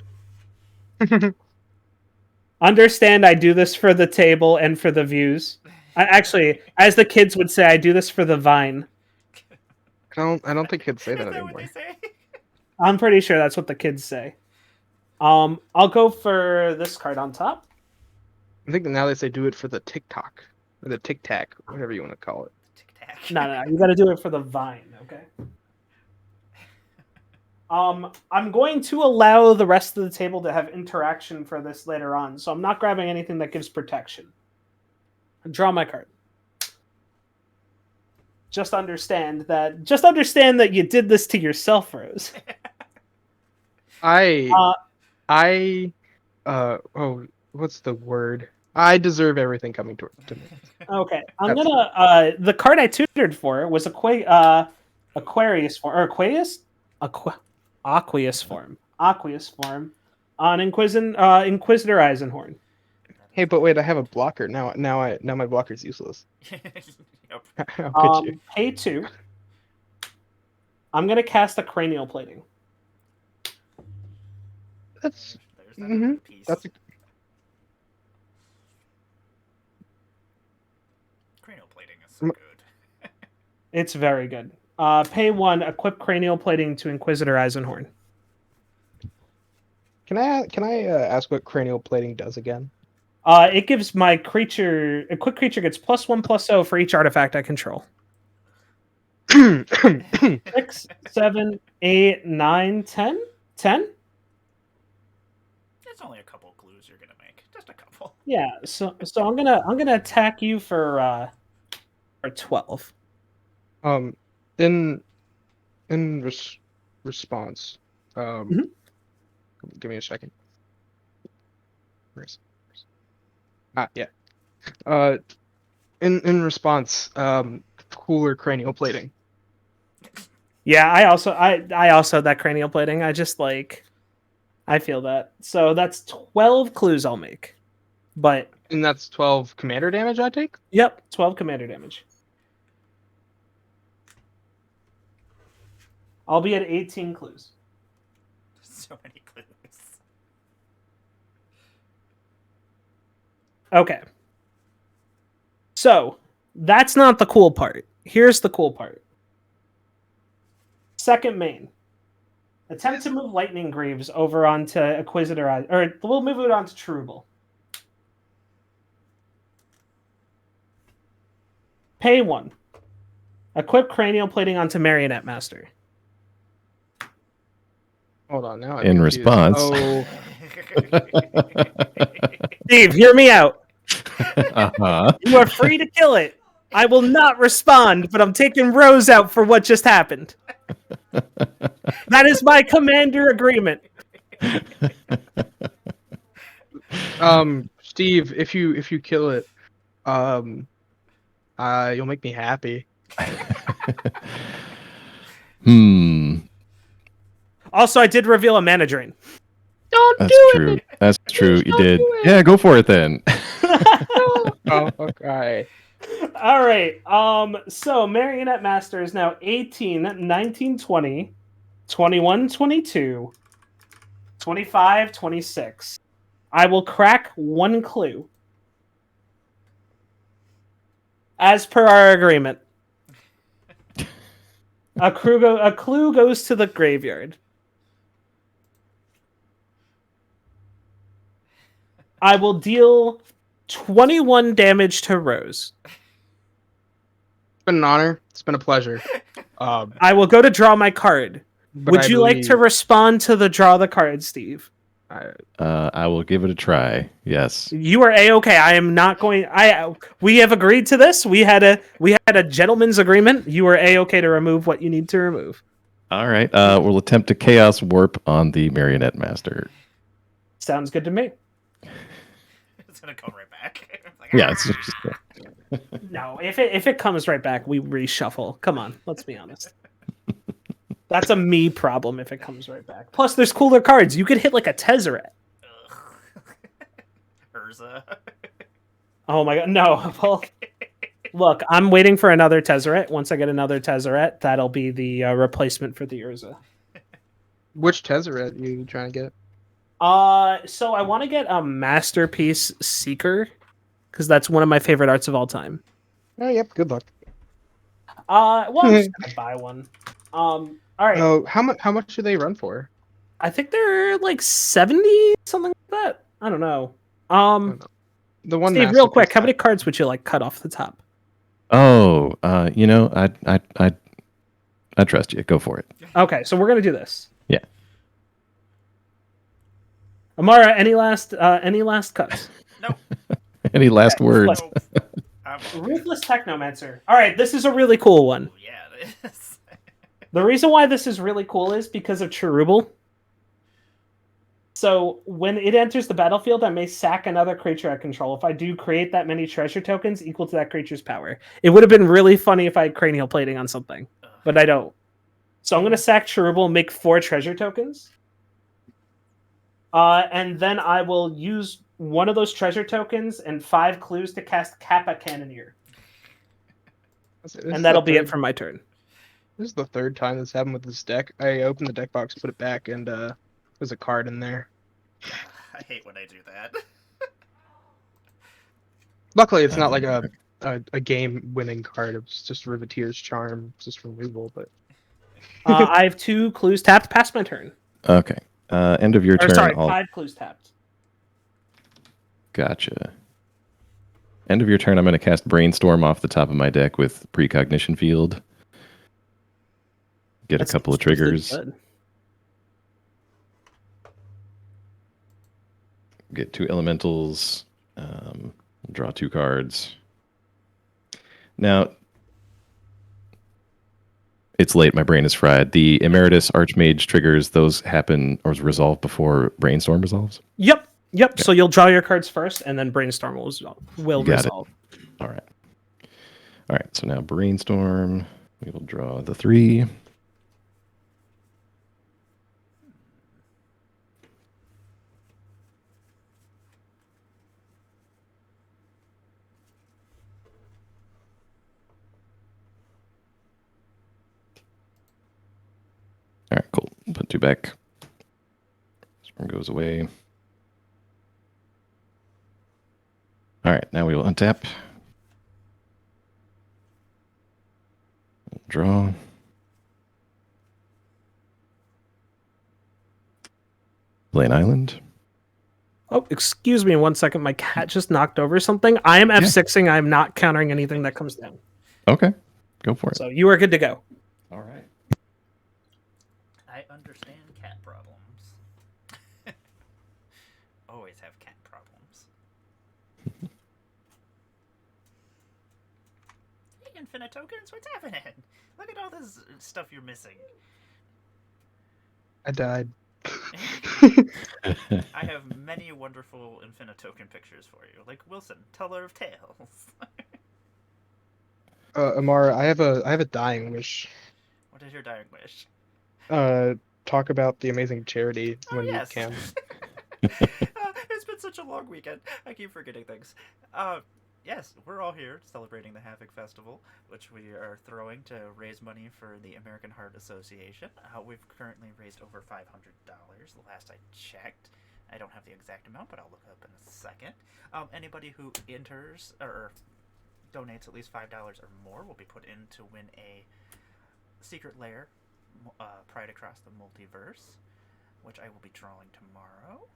Understand, I do this for the table and for the views. Actually, as the kids would say, I do this for the vine. I don't think kids say that Is that anymore. what they say? I'm pretty sure that's what the kids say. I'll go for this card on top. I think now they say do it for the TikTok or the Tic Tac, whatever you want to call it. Tic-tac. No, you got to do it for the vine, okay? I'm going to allow the rest of the table to have interaction for this later on, so I'm not grabbing anything that gives protection. Draw my card. Just understand that you did this to yourself, Rose. What's the word? I deserve everything coming to me. Okay, I'm gonna. The card I tutored for was Aquarius form, or Aqueous form on Inquisitor Eisenhorn. Hey, but wait, I have a blocker now. Now my blocker's useless. Yep. I'll get you. Pay 2. I'm gonna cast a cranial plating. That's There's that Mhm. piece. that's a, Cranial plating is so good. It's very good. Pay 1. Equip cranial plating to Inquisitor Eisenhorn. Can I ask what cranial plating does again? It gives my creature a quick creature gets +1/+0 for each artifact I control. 6, 7, 8, 9, 10? 10? It's only a couple clues you're gonna make. Just a couple. Yeah, so I'm gonna attack you for 12. In response, give me a second. Yeah. In response, cooler cranial plating. Yeah, I also that cranial plating. I just I feel that. So that's 12 clues I'll make. But And that's 12 commander damage I take? yep, 12 commander damage. I'll be at 18 clues. So many clues. Okay. So, that's not the cool part. Here's the cool part. Second main. Attempt to move Lightning Greaves over onto Inquisitor, or we'll move it onto Cherubal. Pay 1. Equip Cranial Plating onto Marionette Master. Hold on now. I'm In confused. response. Oh, Steve, hear me out. Uh-huh. You are free to kill it. I will not respond, but I'm taking Rose out for what just happened. That is my commander agreement. Steve, if you kill it, you'll make me happy. Also, I did reveal a mana drain. Don't That's do true. it. That's true. You Don't did. do it. Yeah, go for it then. Oh, okay. All right. So Marionette Master is now 18, 19, 20, 21, 22, 25, 26. I will crack one clue. As per our agreement. A clue goes to the graveyard. I will deal 21 damage to Rose. It's been an honor. It's been a pleasure. I will go to draw my card. But Would I you like to believe- respond to the draw the card, Steve? I will give it a try. Yes. You are a-okay. I am not going. We have agreed to this. We had a gentleman's agreement. You are a-okay to remove what you need to remove. All right. We'll attempt to chaos warp on the Marionette Master. Sounds good to me. It's gonna come right back. Like, Yeah, it's just No, if it comes right back, we reshuffle. Come on, let's be honest. That's a me problem if it comes right back. Plus, there's cooler cards. You could hit like a Tezzeret. Urza. Oh my god, no. Well, look, I'm waiting for another Tezzeret. Once I get another Tezzeret, that'll be the replacement for the Urza. Which Tezzeret are you trying to get? So I want to get a Masterpiece Seeker because that's one of my favorite arts of all time. Oh, yep. Good luck. Well, I'm just gonna buy one. All right. Oh, how much do they run for? I think they're like 70, something like that. I don't know. The one. Steve, real quick, how many cards would you like cut off the top? Oh, I trust you. Go for it. Okay, so we're gonna do this. Yeah. Amara, any last cuts? Nope. Any last words? Nope. I'm okay. Ruthless Technomancer. All right, this is a really cool one. Oh, yeah, it is. The reason why this is really cool is because of Cherubal. So when it enters the battlefield, I may sack another creature I control. If I do, create that many treasure tokens equal to that creature's power. It would have been really funny if I had cranial plating on something, but I don't. So I'm going to sack Cherubal, make 4 treasure tokens. And then I will use one of those treasure tokens and 5 clues to cast Kappa Cannoneer. And that'll be it for my turn. This is the third time this happened with this deck. I opened the deck box, put it back, and there's a card in there. I hate when I do that. Luckily, it's not like a game-winning card. It's just Riveteer's Charm, just removal. But I have 2 clues tapped past my turn. Okay. End of your turn. Sorry, 5 clues tapped. Gotcha. End of your turn, I'm going to cast Brainstorm off the top of my deck with Precognition Field. Get a couple of triggers. Good. Get 2 elementals. Draw 2 cards. Now, it's late. My brain is fried. The Emeritus Archmage triggers, those happen or resolve before Brainstorm resolves? Yep. So you'll draw your cards first, and then Brainstorm will resolve. All right. So now Brainstorm. We will draw the 3. All right, cool. Put 2 back. This one goes away. All right, now we will untap. Draw. Play an island. Oh, excuse me 1 second. My cat just knocked over something. I am F6ing. I'm not countering anything that comes down. Okay, go for it. So you are good to go. All right. I understand cat problems. Always have cat problems. Hey, Infinite Tokens, what's happening? Look at all this stuff you're missing. I died. I have many wonderful Infinite Token pictures for you, like Wilson, Teller of Tales. Amara, I have a dying wish. What is your dying wish? Talk about the amazing charity when yes. you can. It's been such a long weekend. I keep forgetting things. yes, we're all here celebrating the Havoc Festival, which we are throwing to raise money for the American Heart Association. We've currently raised over $500 the last I checked. I don't have the exact amount, but I'll look up in a second. Anybody who enters or donates at least $5 or more will be put in to win a secret lair, Pride Across the Multiverse, which I will be drawing tomorrow.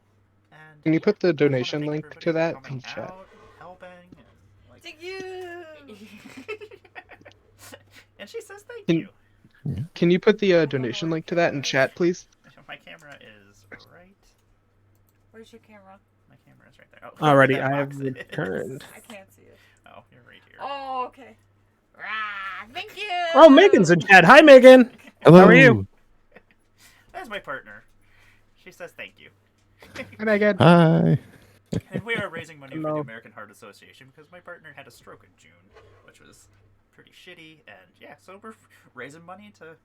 And Can you put the I just wanna donation thank link everybody to for that coming in chat? out, helping, and like. Thank you. And she says thank Can- you. Can you put the donation link to that in chat, please? My camera is right. Where's your camera? My camera is right there. Oh, Alrighty, that I have box is. returned. I can't see it. Oh, you're right here. Oh, okay. Rah, thank you. Oh, Megan's in chat. Hi, Megan. Hello. How are you? That's my partner. She says thank you. Hi, Megan. Hi. And we are raising money for the Hello. American Heart Association because my partner had a stroke in June, which was pretty shitty. And yeah, so we're raising money to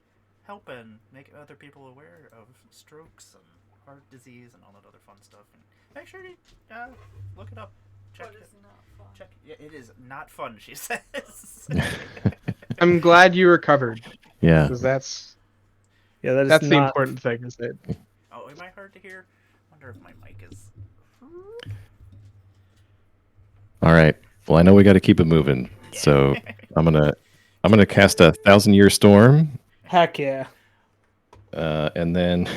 help and make other people aware of strokes and heart disease and all that other fun stuff. And make sure to look it up. Check But it. it's not fun. Check. Yeah, it is not fun, she says. I'm glad you recovered, Yeah. because that's Yeah, that is the not. important thing, is it? Oh, am I hard to hear? Wonder if my mic is. All right. Well, I know we got to keep it moving, so I'm gonna cast a 1,000-Year Storm, Heck yeah. and then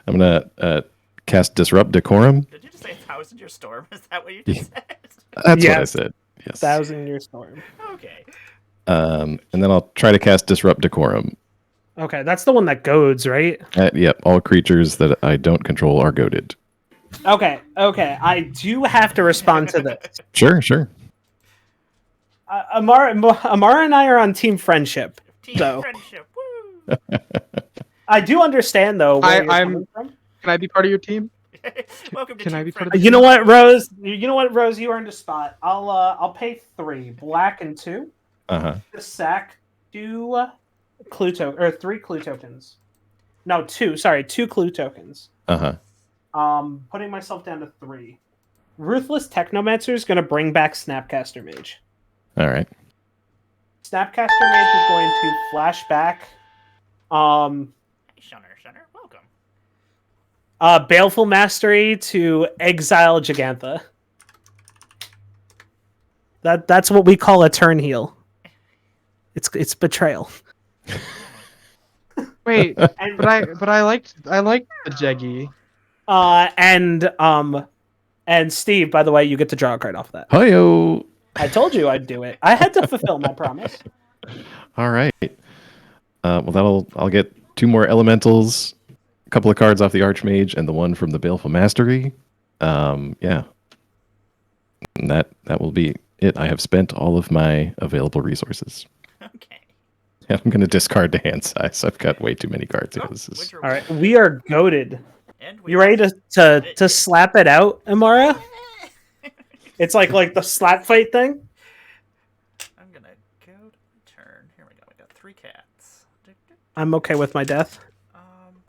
I'm gonna cast Disrupt Decorum. Did you just say 1,000-Year Storm? Is that what you just said? That's what I Yes. said. Yes. 1,000-Year Storm. Okay. And then I'll try to cast Disrupt Decorum. Okay, that's the one that goads, right? Yep. All creatures that I don't control are goaded. Okay. I do have to respond to this. Sure. Amara and I are on Team Friendship. Team So- friendship. Woo! I do understand, though, where you're I'm- coming from. Can I be part of your team? Welcome to Can I Team be part of Friendship. You know what, Rose? You earned a spot. I'll pay 3 black and 2 Uh-huh. to sack 2 clue or 3 clue tokens. No, 2. Sorry, 2 clue tokens. Uh-huh. Putting myself down to 3. Ruthless Technomancer is going to bring back Snapcaster Mage. All right. Snapcaster Mage is going to flash back. Shunner, welcome. Baleful Mastery to exile Gigantha. That's what we call a turn heal. It's betrayal. Wait, And but I liked the Jeggy. and Steve, by the way, you get to draw a card off that. Hi-yo. I told you I'd do it. I had to fulfill my promise. All right. Well, I'll get 2 more elementals, a couple of cards off the Archmage, and the one from the Baleful Mastery. Yeah. And that will be it. I have spent all of my available resources. Okay. And I'm going to discard the hand size. I've got way too many cards here. Oh, This is Winter All right, we are goaded. And we You ready to slap it out, Amara? It's like the slap fight thing. I'm gonna go to turn. Here we go. We got 3 cats. I'm okay with my death.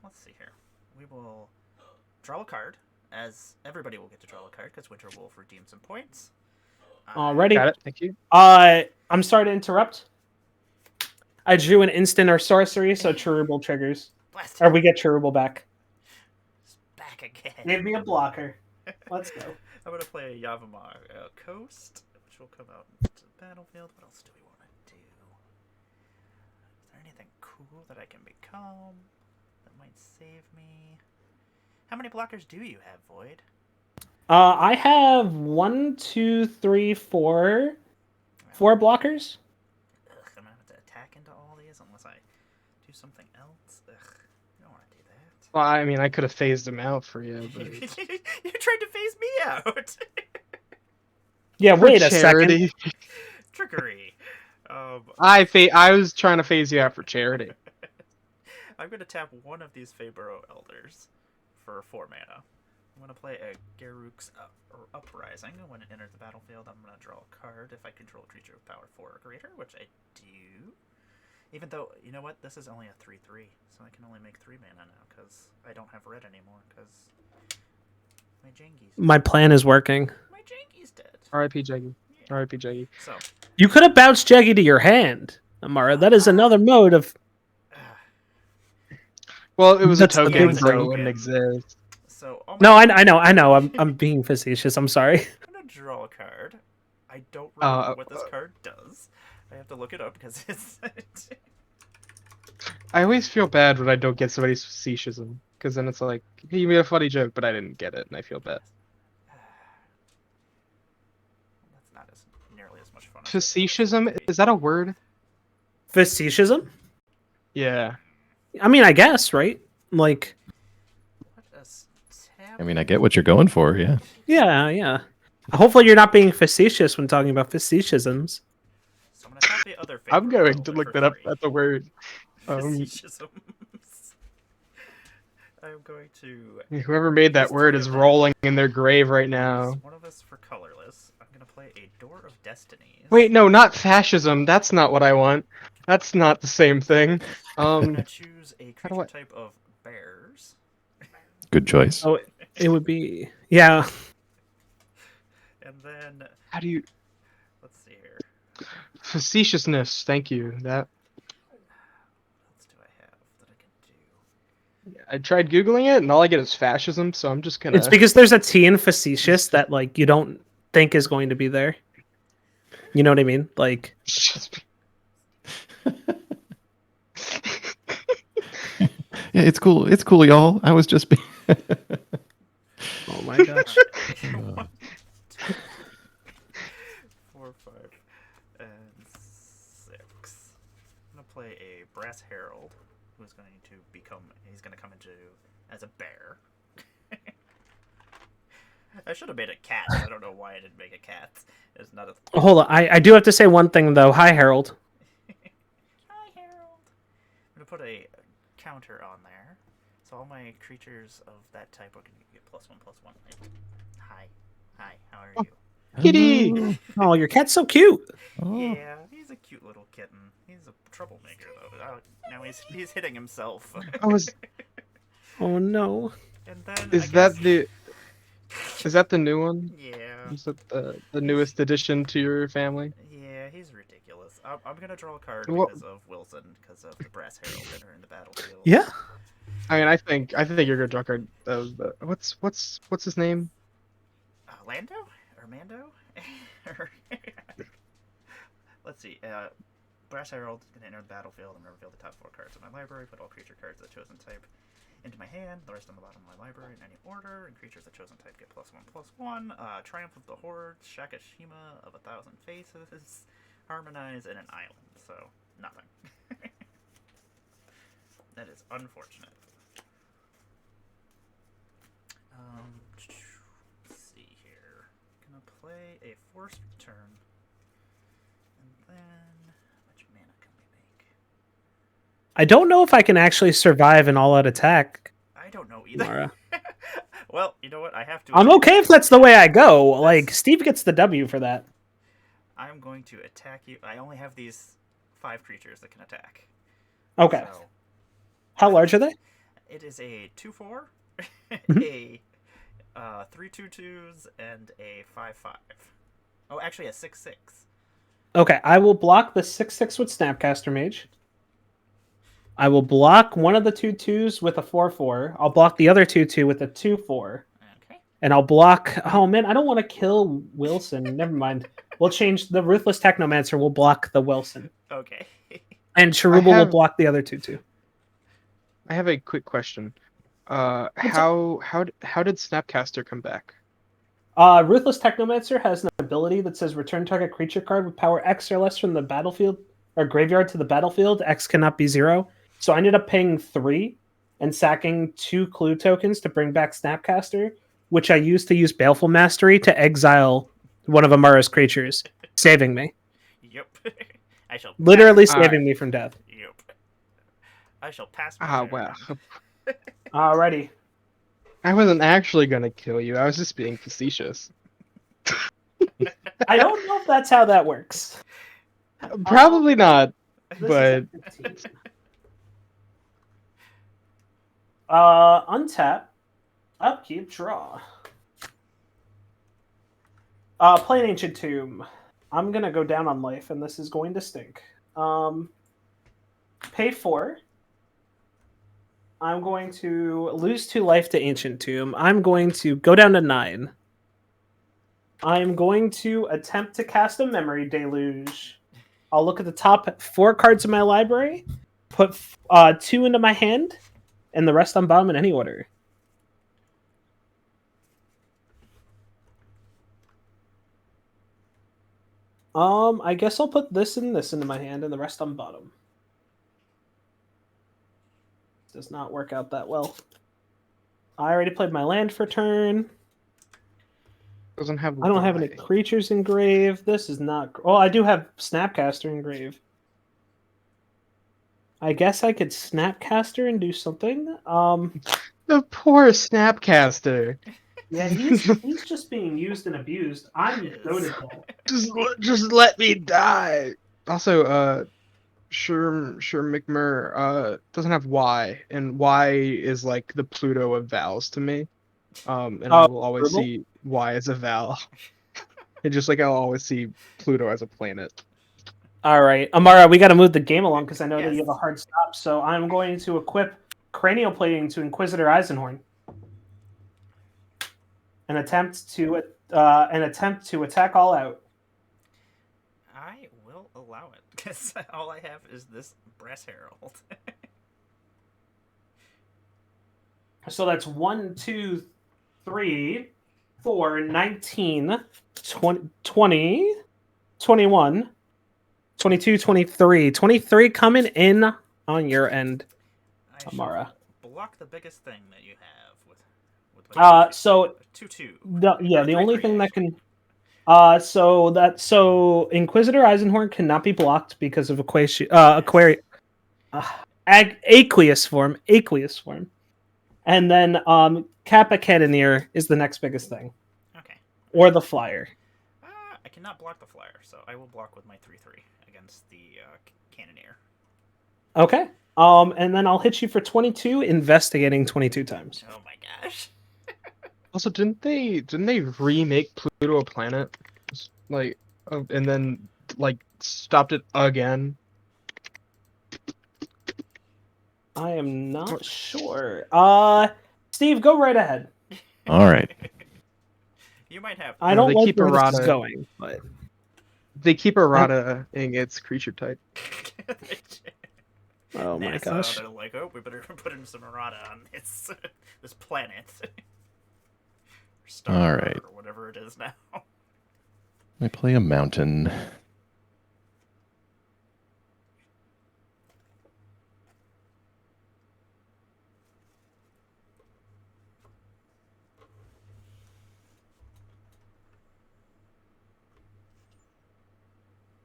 Let's see here. We will draw a card, as everybody will get to draw a card because Winter Wolf redeemed some points. Already. Got it. Thank you. I'm sorry to interrupt. I drew an instant or sorcery, so Cherubil triggers. Blast Or we get Cherubil back. It's back again. Give me a blocker. Let's go. I'm gonna play a Yavimar Coast, which will come out into the battlefield. What else do we want to do? Is there anything cool that I can become that might save me? How many blockers do you have, Void? I have 1, 2, 3, 4 blockers. Ugh, I'm gonna have to attack into all these unless I do something else. Ugh, I don't want to do that. Well, I mean, I could have phased him out for you, but You tried to phase me out. Yeah, wait a charity. second. Trickery. I was trying to phase you out for charity. I'm gonna tap one of these Fabro Elders for 4 mana. I'm gonna play a Garruk's Uprising. When it enters the battlefield, I'm gonna draw a card if I control a creature with power 4 or greater, which I do. Even though, you know what, this is only a 3/3, so I can only make 3 mana now because I don't have red anymore because my Jengies. My plan is working. My Janky's dead. R.I.P. Jaggy. Yeah. R.I.P. Jaggy. So, You could have bounced Jaggy to your hand, Amara. That is another mode of. Well, it was a That's the token, big so thing. it wouldn't exist. so all my No, I know. I'm being facetious. I'm sorry. I'm gonna draw a card. I don't Uh, remember what this card does. I have to look it up because it's. I always feel bad when I don't get somebody's facetious, because then it's like, hey, you made a funny joke, but I didn't get it, and I feel bad. That's not as nearly as much fun. As Facetious, is that a word? Faceticism? Yeah. I mean, I guess, right? Like, What is I mean, I get what you're going for. Yeah. yeah. Hopefully, you're not being facetious when talking about faceticisms. So I'm gonna tap the other I'm favorite going to roll look for that up 3. at the word. Faceticisms. I'm going to. Whoever made that There's word 3 is of them. rolling in their grave right Use now. one of us for colorless. I'm gonna play a Door of Destinies. Wait, no, not fascism. That's not what I want. That's not the same thing. I'm gonna choose a how do creature I- type of bears. Good choice. Oh, it would be. Yeah. And then how do you let's see here. facetiousness? Thank you. That What else do I have that I can do? I tried googling it, and all I get is fascism. So I'm just gonna. It's because there's a T in facetious that, like, you don't think is going to be there. You know what I mean? Like, Yeah, it's cool. It's cool, y'all. I was just. oh my gosh. One, two, 4, 5, and 6. I'm gonna play a Brass Herald, who's going to become. He's gonna come into as a bear. I should have made a cat. I don't know why I didn't make a cat. It's not a. Hold on. I do have to say one thing, though. Hi, Harold. Hi, Harold. I'm gonna put a counter on there, so all my creatures of that type are gonna get +1/+1. Hi, how are you? Kitty! Oh, your cat's so cute. Oh. Yeah, he's a cute little kitten. He's a troublemaker though. Now he's hitting himself. I was. Oh no. And then Is I that guess, the? Is that the new one? Yeah, Is that the newest addition to your family? yeah, he's ridiculous. I'm gonna draw a card Well- because of Wilson, because of the Brass Herald that are in the battlefield. Yeah. I mean, I think you're gonna draw a card. What's his name? Lando or Mando? Let's see. Brass Herald can enter the battlefield. I'm gonna reveal the top 4 cards of my library. Put all creature cards of the chosen type into my hand. The rest on the bottom of my library in any order. And creatures of chosen type get +1/+1. Triumph of the Horde. Shakashima of 1,000 Faces. Harmonize in an island. So nothing. That is unfortunate. Let's see here. Gonna play a Forced Return. And then, how much mana can we make? I don't know if I can actually survive an all-out attack, I don't know either. Mara. Well, you know what? I have to. I'm okay if that's the way I go. Like, Steve gets the W for that. I'm going to attack you. I only have these 5 creatures that can attack. Okay. So How large are they? it is a 2/4, Mhm. a 3/2/2s, and a 5/5. Oh, actually a 6/6. Okay, I will block the 6/6 with Snapcaster Mage. I will block one of the 2/2s with a 4/4. I'll block the other 2/2 with a 2/4. Okay. And I'll block. Oh man, I don't want to kill Wilson. Never mind. We'll change the Ruthless Technomancer. Will block the Wilson, Okay. and Cheruba will block the other 2/2. I have a quick question. How did Snapcaster come back? Ruthless Technomancer has an ability that says return target creature card with power X or less from the battlefield or graveyard to the battlefield. X cannot be 0. So I ended up paying 3 and sacking 2 clue tokens to bring back Snapcaster, which I used to use Baleful Mastery to exile one of Amara's creatures, saving me. Yep. I shall Literally All saving me from death. Yep. I shall pass my turn. Well. Alrighty. I wasn't actually gonna kill you. I was just being facetious. I don't know if that's how that works. Probably not. This But- is a 15. Untap, upkeep, draw. Play an Ancient Tomb. I'm gonna go down on life, and this is going to stink. Pay 4. I'm going to lose 2 life to Ancient Tomb. I'm going to go down to 9. I'm going to attempt to cast a Memory Deluge. I'll look at the top 4 cards in my library, put 2 into my hand, and the rest on bottom in any order. I guess I'll put this and this into my hand, and the rest on bottom. Does not work out that well. I already played my land for turn. Doesn't have. I don't have any creatures in grave. This is not. Oh, I do have Snapcaster in grave. I guess I could Snapcaster and do something. The poor Snapcaster. Yeah, he's just being used and abused. I'm notable. Just let me die. Also, Sure McMurr doesn't have Y, and Y is like the Pluto of vowels to me. And I will always Dribble? see Y as a vowel. And just like I'll always see Pluto as a planet. All right, Amara, we got to move the game along because I know that you Yes. have a hard stop. So I'm going to equip Cranial Plating to Inquisitor Eisenhorn. An attempt to attack all out. I will allow it because all I have is this Brass Herald. So that's 1, 2, 3, 4, 19, 20, 21, 22, 23. 23 coming in on your end, I shall Amara. block the biggest thing that you have with my So 2/2. the Or only 3/3 thing that actually. can so Inquisitor Eisenhorn cannot be blocked because of aqueous form. And then Kappa Cannoneer is the next biggest thing. Okay. Or the flyer. I cannot block the flyer, so I will block with my 3/3 against the Cannoneer. Okay. And then I'll hit you for 22, investigating 22 times. Oh my gosh. Also, didn't they remake Pluto a planet? Like, and then like stopped it again? I am not sure. Steve, go right ahead. All right. You might have. I No, don't they like keep where this is errata. going, but They keep errata-ing its creature type. oh my NASA, gosh. They're like, oh, we better put in some errata on this planet. Or star, All right. or whatever it is now. I play a mountain.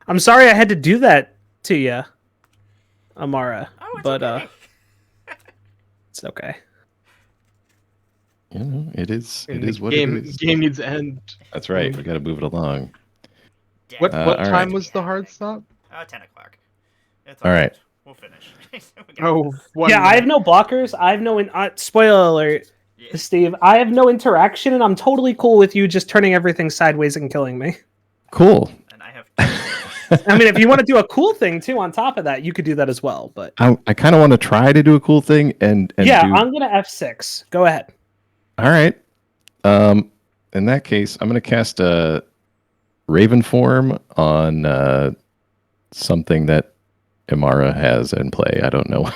I'm sorry I had to do that to you, Amara. Oh, it's but okay. it's okay. You know, it is And what game, it is. Game needs to end. That's right. We got to move it along. What Damn. what all time right. was the hard stop? 10 o'clock. It's All right. good. We'll finish. We got Oh, this. one Yeah, I have minute. no blockers. I have no spoiler alert, Yeah. Steve. I have no interaction, and I'm totally cool with you just turning everything sideways and killing me. Cool. And I have. I mean, if you want to do a cool thing too on top of that, you could do that as well. But I kind of want to try to do a cool thing and yeah, do. I'm gonna F6. Go ahead. All right. In that case, I'm going to cast a Raven form on something that Imara has in play. I don't know.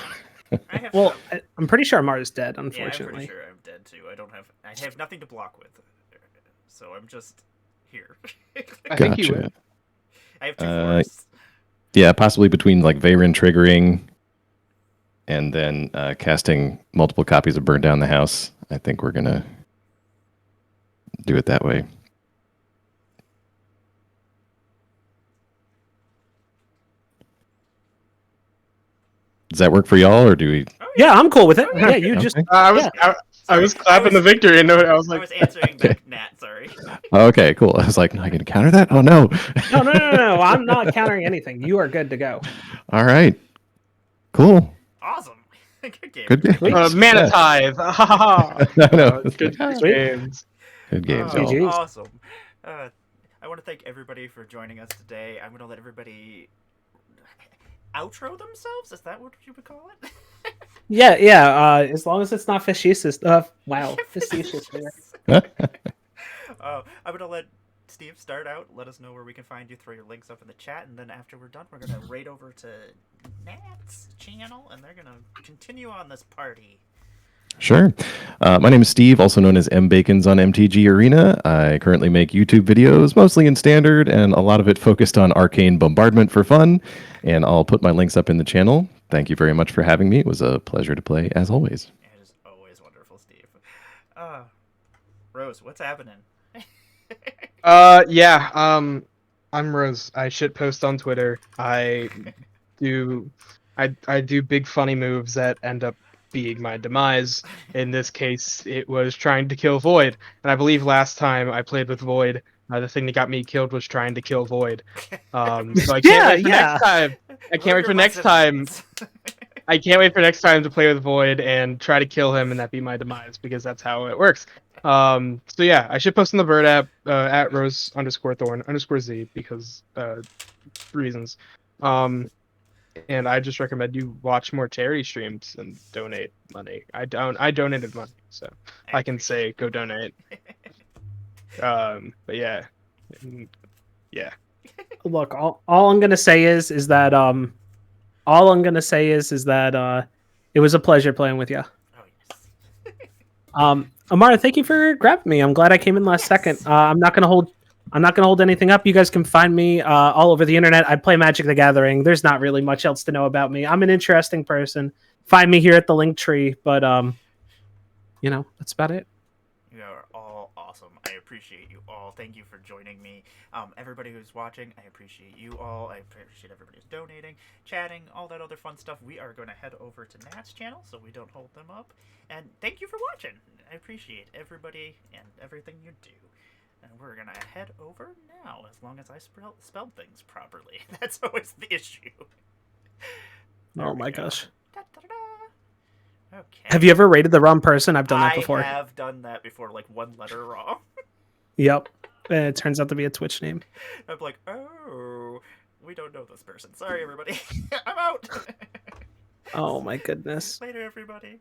I have. Well, I'm pretty sure Amara's dead, yeah, I'm unfortunately. pretty sure I'm dead too. I have nothing to block with, so I'm just here. I think you Gotcha. would. I have 2 forests. Yeah, possibly between like Veyron triggering and then casting multiple copies of Burn Down the House. I think we're going to do it that way. Does that work for y'all, or do we? Yeah, I'm cool with it. Yeah, you Okay. just I was Yeah. I was Sorry, clapping the victory note. I was I like, was answering Okay. back, Nat. Sorry. Okay, cool. I was like, no, I can counter that? Oh, no. no. I'm not countering anything. You are good to go. All right. Cool. Awesome. Good game. Good game. Sweet. Mana Yeah. Tithe. Ha ha ha. I know. Good Sweet. games. Good games, Oh, y'all. GG. awesome. I want to thank everybody for joining us today. I'm going to let everybody outro themselves. Is that what you would call it? Yeah. As long as it's not facetious. Wow, facetious. I'm going to let Steve start out. Let us know where we can find you. Throw your links up in the chat, and then after we're done, we're going to raid over to Nat's channel, and they're going to continue on this party. Sure. My name is Steve, also known as mbacons on MTG Arena. I currently make YouTube videos, mostly in Standard, and a lot of it focused on Arcane Bombardment for fun. And I'll put my links up in the channel. Thank you very much for having me. It was a pleasure to play, as always. It is always wonderful, Steve. Rose, what's happening? Yeah. I'm Rose. I shit post on Twitter. I do big funny moves that end up being my demise. In this case, it was trying to kill Void, and I believe last time I played with Void, the thing that got me killed was trying to kill Void. So I can't wait for next time. I can't wait for next time. I can't wait for next time to play with Void and try to kill him, and that be my demise, because that's how it works. So yeah, I should post on the Bird app at Rose_Thorn_Z because reasons. And I just recommend you watch more charity streams and donate money. I donated money, so I can say go donate. But yeah, yeah. Look, all I'm gonna say is that it was a pleasure playing with you. Oh, yes. Amara, thank you for grabbing me. I'm glad I came in last second. I'm not gonna hold anything up. You guys can find me all over the internet. I play Magic the Gathering. There's not really much else to know about me. I'm an interesting person. Find me here at the link tree, but that's about it. You are all awesome. I appreciate you all. Thank you for joining me. Everybody who's watching, I appreciate you all. I appreciate everybody who's donating, chatting, all that other fun stuff. We are going to head over to Nat's channel so we don't hold them up. And thank you for watching. I appreciate everybody and everything you do. And we're going to head over now, as long as I spelled things properly. That's always the issue. Oh my gosh. Okay. Have you ever rated the wrong person? I've done that before. I have done that before, like one letter wrong. Yep. It turns out to be a Twitch name. I'm like, oh, we don't know this person. Sorry, everybody. I'm out. Oh my goodness. Later, everybody.